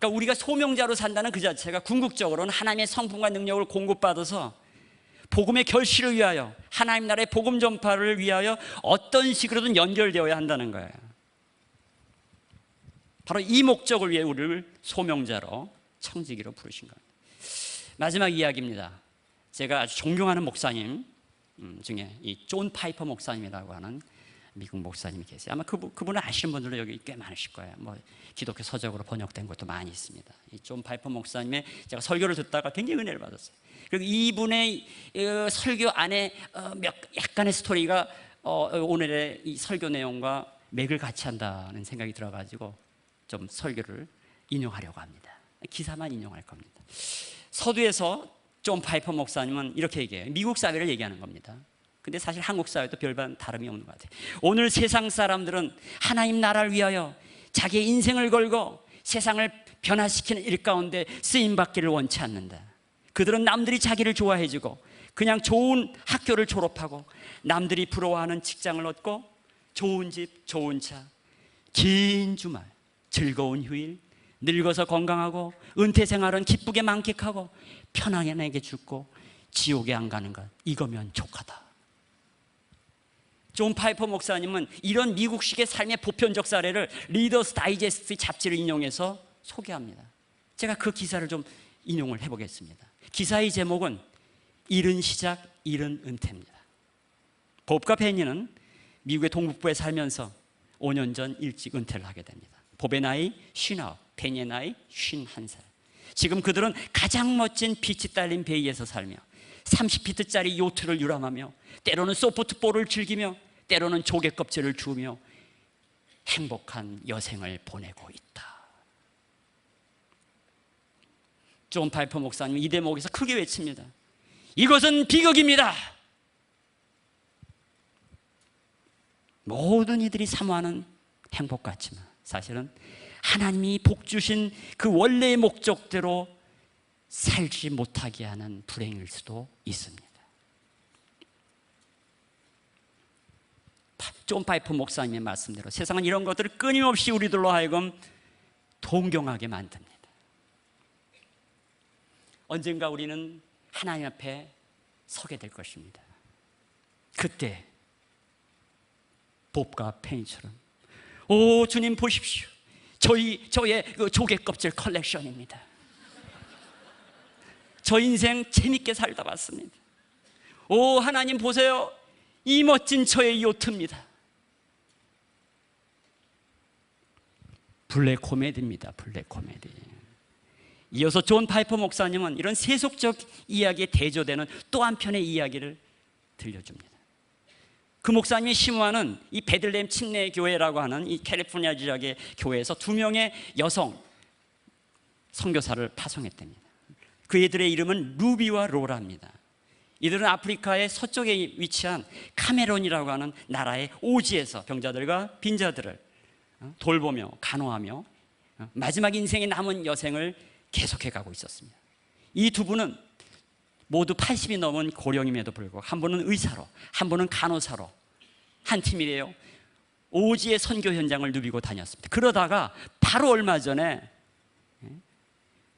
그러니까 우리가 소명자로 산다는 그 자체가 궁극적으로는 하나님의 성품과 능력을 공급받아서 복음의 결실을 위하여, 하나님 나라의 복음 전파를 위하여 어떤 식으로든 연결되어야 한다는 거예요. 바로 이 목적을 위해 우리를 소명자로, 청지기로 부르신 겁니다. 마지막 이야기입니다. 제가 아주 존경하는 목사님 중에 이 존 파이퍼 목사님이라고 하는 미국 목사님이 계세요. 아마 그분을 아시는 분들도 여기 꽤 많으실 거예요. 뭐 기독교 서적으로 번역된 것도 많이 있습니다. 이 존 파이퍼 목사님의 제가 설교를 듣다가 굉장히 은혜를 받았어요. 그리고 이분의 설교 안에 약간의 스토리가 오늘의 이 설교 내용과 맥을 같이 한다는 생각이 들어가지고 좀 설교를 인용하려고 합니다. 기사만 인용할 겁니다. 서두에서 존 파이퍼 목사님은 이렇게 얘기해요. 미국 사회를 얘기하는 겁니다. 근데 사실 한국 사회도 별반 다름이 없는 것 같아요. 오늘 세상 사람들은 하나님 나라를 위하여 자기의 인생을 걸고 세상을 변화시키는 일 가운데 쓰임받기를 원치 않는다. 그들은 남들이 자기를 좋아해주고 그냥 좋은 학교를 졸업하고 남들이 부러워하는 직장을 얻고 좋은 집, 좋은 차, 긴 주말, 즐거운 휴일, 늙어서 건강하고 은퇴 생활은 기쁘게 만끽하고 편안하게 죽고 지옥에 안 가는 것, 이거면 족하다. 존 파이퍼 목사님은 이런 미국식의 삶의 보편적 사례를 리더스 다이제스트 잡지를 인용해서 소개합니다. 제가 그 기사를 좀 인용을 해보겠습니다. 기사의 제목은 이른 시작, 이른 은퇴입니다. 법과 베니는 미국의 동북부에 살면서 5년 전 일찍 은퇴를 하게 됩니다. 법의 나이 59, 베니의 나이 51살. 지금 그들은 가장 멋진 빛이 딸린 베이에서 살며 30피트짜리 요트를 유람하며 때로는 소프트볼을 즐기며 때로는 조개 껍질을 주우며 행복한 여생을 보내고 있다. 존 파이퍼 목사님은 이 대목에서 크게 외칩니다. 이것은 비극입니다. 모든 이들이 사모하는 행복 같지만 사실은 하나님이 복 주신 그 원래의 목적대로 살지 못하게 하는 불행일 수도 있습니다. 존 파이퍼 목사님의 말씀대로 세상은 이런 것들을 끊임없이 우리들로 하여금 동경하게 만듭니다. 언젠가 우리는 하나님 앞에 서게 될 것입니다. 그때 봅과 페니처럼 오 주님 보십시오. 저의 그 조개 껍질 컬렉션입니다. 저 인생 재밌게 살다 봤습니다. 오 하나님 보세요. 이 멋진 저의 요트입니다. 블랙 코미디입니다. 블랙 코미디. 이어서 존 파이퍼 목사님은 이런 세속적 이야기에 대조되는 또 한편의 이야기를 들려줍니다. 그 목사님이 심호하는 이 베들레헴 침례 교회라고 하는 이 캘리포니아 지역의 교회에서 2명의 여성 선교사를 파송했답니다. 그들의 이름은 루비와 로라입니다. 이들은 아프리카의 서쪽에 위치한 카메론이라고 하는 나라의 오지에서 병자들과 빈자들을 돌보며 간호하며 마지막 인생에 남은 여생을 계속해 가고 있었습니다. 이 두 분은 모두 80이 넘은 고령임에도 불구하고 한 분은 의사로, 한 분은 간호사로 한 팀이래요. 오지의 선교 현장을 누비고 다녔습니다. 그러다가 바로 얼마 전에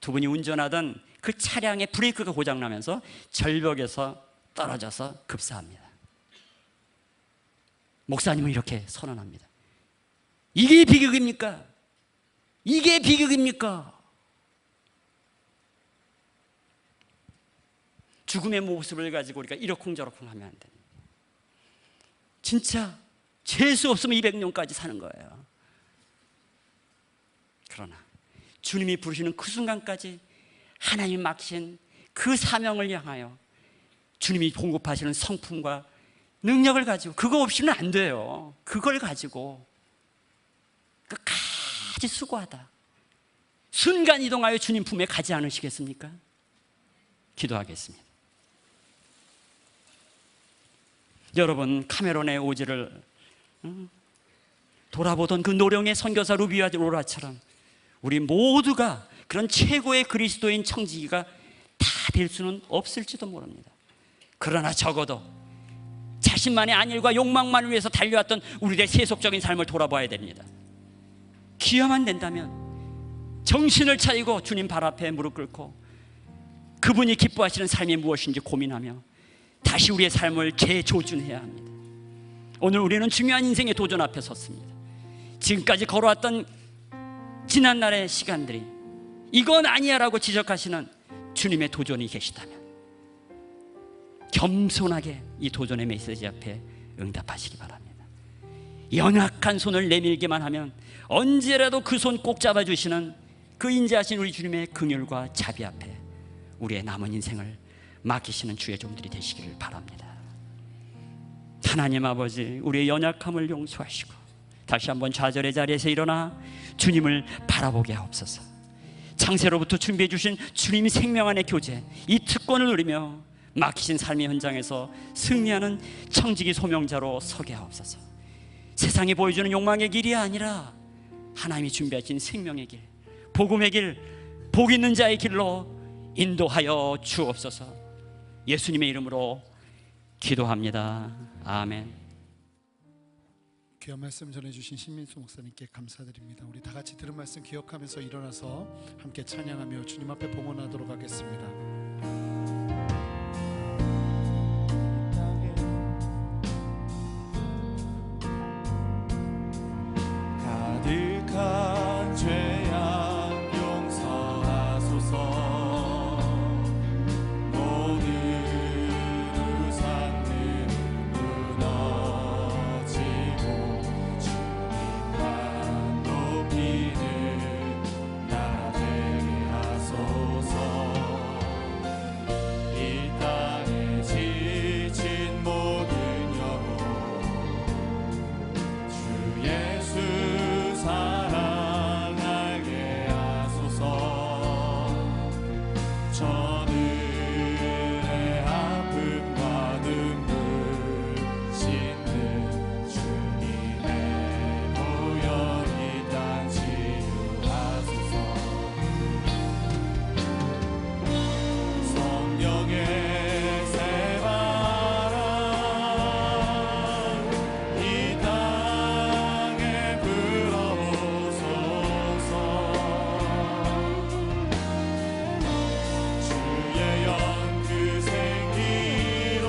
두 분이 운전하던 그 차량의 브레이크가 고장나면서 절벽에서 떨어져서 급사합니다. 목사님은 이렇게 선언합니다. 이게 비극입니까? 이게 비극입니까? 죽음의 모습을 가지고 우리가 이러쿵저러쿵 하면 안 됩니다. 진짜 재수 없으면 200년까지 사는 거예요. 그러나 주님이 부르시는 그 순간까지 하나님 맡기신 그 사명을 향하여 주님이 공급하시는 성품과 능력을 가지고 그거 없이는 안 돼요. 그걸 가지고 끝까지 수고하다 순간 이동하여 주님 품에 가지 않으시겠습니까? 기도하겠습니다. 여러분 카메론의 오지를 돌아보던 그 노령의 선교사 루비와 로라처럼 우리 모두가 그런 최고의 그리스도인 청지기가 다 될 수는 없을지도 모릅니다. 그러나 적어도 자신만의 안일과 욕망만을 위해서 달려왔던 우리의 세속적인 삶을 돌아봐야 됩니다. 기회만 된다면 정신을 차리고 주님 발 앞에 무릎 꿇고 그분이 기뻐하시는 삶이 무엇인지 고민하며 다시 우리의 삶을 재조준해야 합니다. 오늘 우리는 중요한 인생의 도전 앞에 섰습니다. 지금까지 걸어왔던 지난날의 시간들이 이건 아니야 라고 지적하시는 주님의 도전이 계시다면 겸손하게 이 도전의 메시지 앞에 응답하시기 바랍니다. 연약한 손을 내밀기만 하면 언제라도 그 손 꼭 잡아주시는 그 인자하신 우리 주님의 긍휼과 자비 앞에 우리의 남은 인생을 맡기시는 주의 종들이 되시기를 바랍니다. 하나님 아버지, 우리의 연약함을 용서하시고 다시 한번 좌절의 자리에서 일어나 주님을 바라보게 하옵소서. 창세로부터 준비해 주신 주님 생명 안의 교제, 이 특권을 누리며 막히신 삶의 현장에서 승리하는 청지기 소명자로 서게 하옵소서. 세상이 보여주는 욕망의 길이 아니라 하나님이 준비하신 생명의 길, 복음의 길, 복 있는 자의 길로 인도하여 주옵소서. 예수님의 이름으로 기도합니다. 아멘. 귀한 말씀 전해주신 신민수 목사님께 감사드립니다. 우리 다 같이 들은 말씀 기억하면서 일어나서 함께 찬양하며 주님 앞에 봉헌하도록 하겠습니다. 가득한 죄악 용서하소서. 모든 우상들은 무너지고 주님만 높이는 나라 되게 하소서. 이 땅에 지친 모든 영혼 주 예수 사랑하게 하소서. 저들의 아픔과 눈물 씻는 주님의 보혈 이 땅 치유하소서. 성령의 새바람 이 땅에 불어오소서. 주의 영그 생기로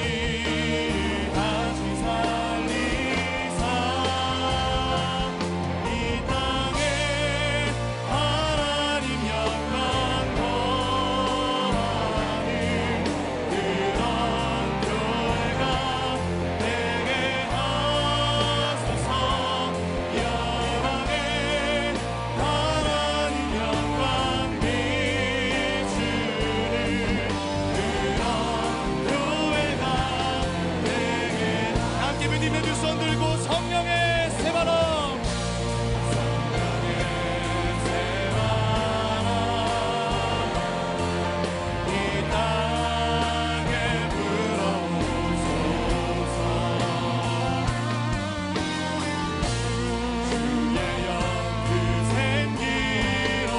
우리를 다시 살리사. 이 땅에 하나님 영광 더하는 그런 교회가 되게 하소서. 열방에 하나님 영광 비추는 그런 교회가 되게. 함께 믿음의 두 손 들고 성령의 새바람, 성령의 새바람 이 땅에 불어오소서. 주의 영그 생기로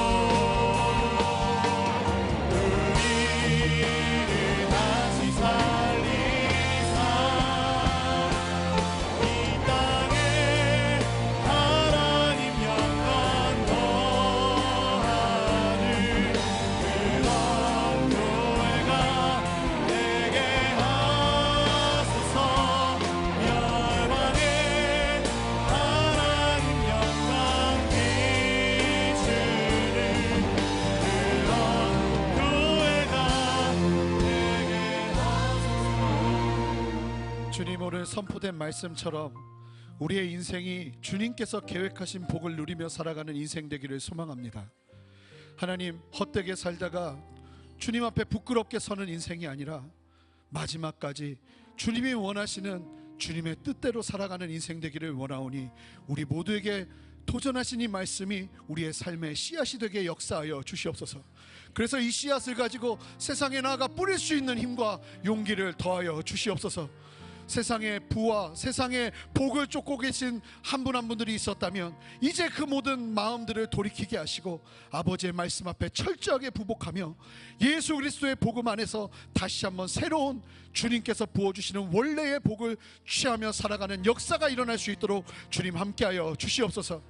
우리를 다시 살리사. 이 땅에 하나님 영광 더하는 그런 교회가 되게 하소서. 열방에 하나님 영광 비추는 그런 교회가 되게 하소서. 주님, 오늘 선포된 말씀처럼 우리의 인생이 주님께서 계획하신 복을 누리며 살아가는 인생 되기를 소망합니다. 하나님, 헛되게 살다가 주님 앞에 부끄럽게 서는 인생이 아니라 마지막까지 주님이 원하시는 주님의 뜻대로 살아가는 인생 되기를 원하오니 우리 모두에게 도전하신 이 말씀이 우리의 삶의 씨앗이 되게 역사하여 주시옵소서. 그래서 이 씨앗을 가지고 세상에 나아가 뿌릴 수 있는 힘과 용기를 더하여 주시옵소서. 세상의 부와 세상의 복을 쫓고 계신 한 분 한 분들이 있었다면 이제 그 모든 마음들을 돌이키게 하시고 아버지의 말씀 앞에 철저하게 부복하며 예수 그리스도의 복음 안에서 다시 한번 새로운 주님께서 부어주시는 원래의 복을 취하며 살아가는 역사가 일어날 수 있도록 주님 함께하여 주시옵소서.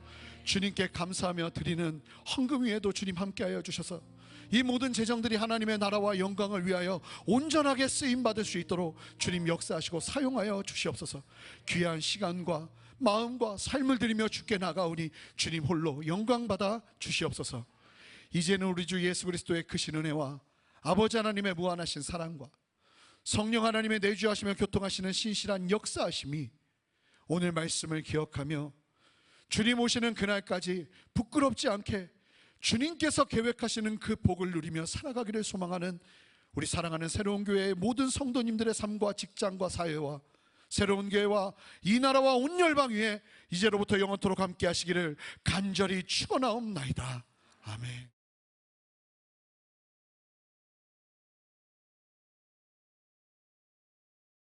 주님께 감사하며 드리는 헌금 위에도 주님 함께하여 주셔서 이 모든 재정들이 하나님의 나라와 영광을 위하여 온전하게 쓰임받을 수 있도록 주님 역사하시고 사용하여 주시옵소서. 귀한 시간과 마음과 삶을 드리며 주께 나가오니 주님 홀로 영광받아 주시옵소서. 이제는 우리 주 예수 그리스도의 크신 은혜와 아버지 하나님의 무한하신 사랑과 성령 하나님의 내주하시며 교통하시는 신실한 역사하심이 오늘 말씀을 기억하며 주님 오시는 그날까지 부끄럽지 않게 주님께서 계획하시는 그 복을 누리며 살아가기를 소망하는 우리 사랑하는 새로운 교회의 모든 성도님들의 삶과 직장과 사회와 새로운 교회와 이 나라와 온 열방 위에 이제로부터 영원토록 함께 하시기를 간절히 축원하옵나이다. 아멘.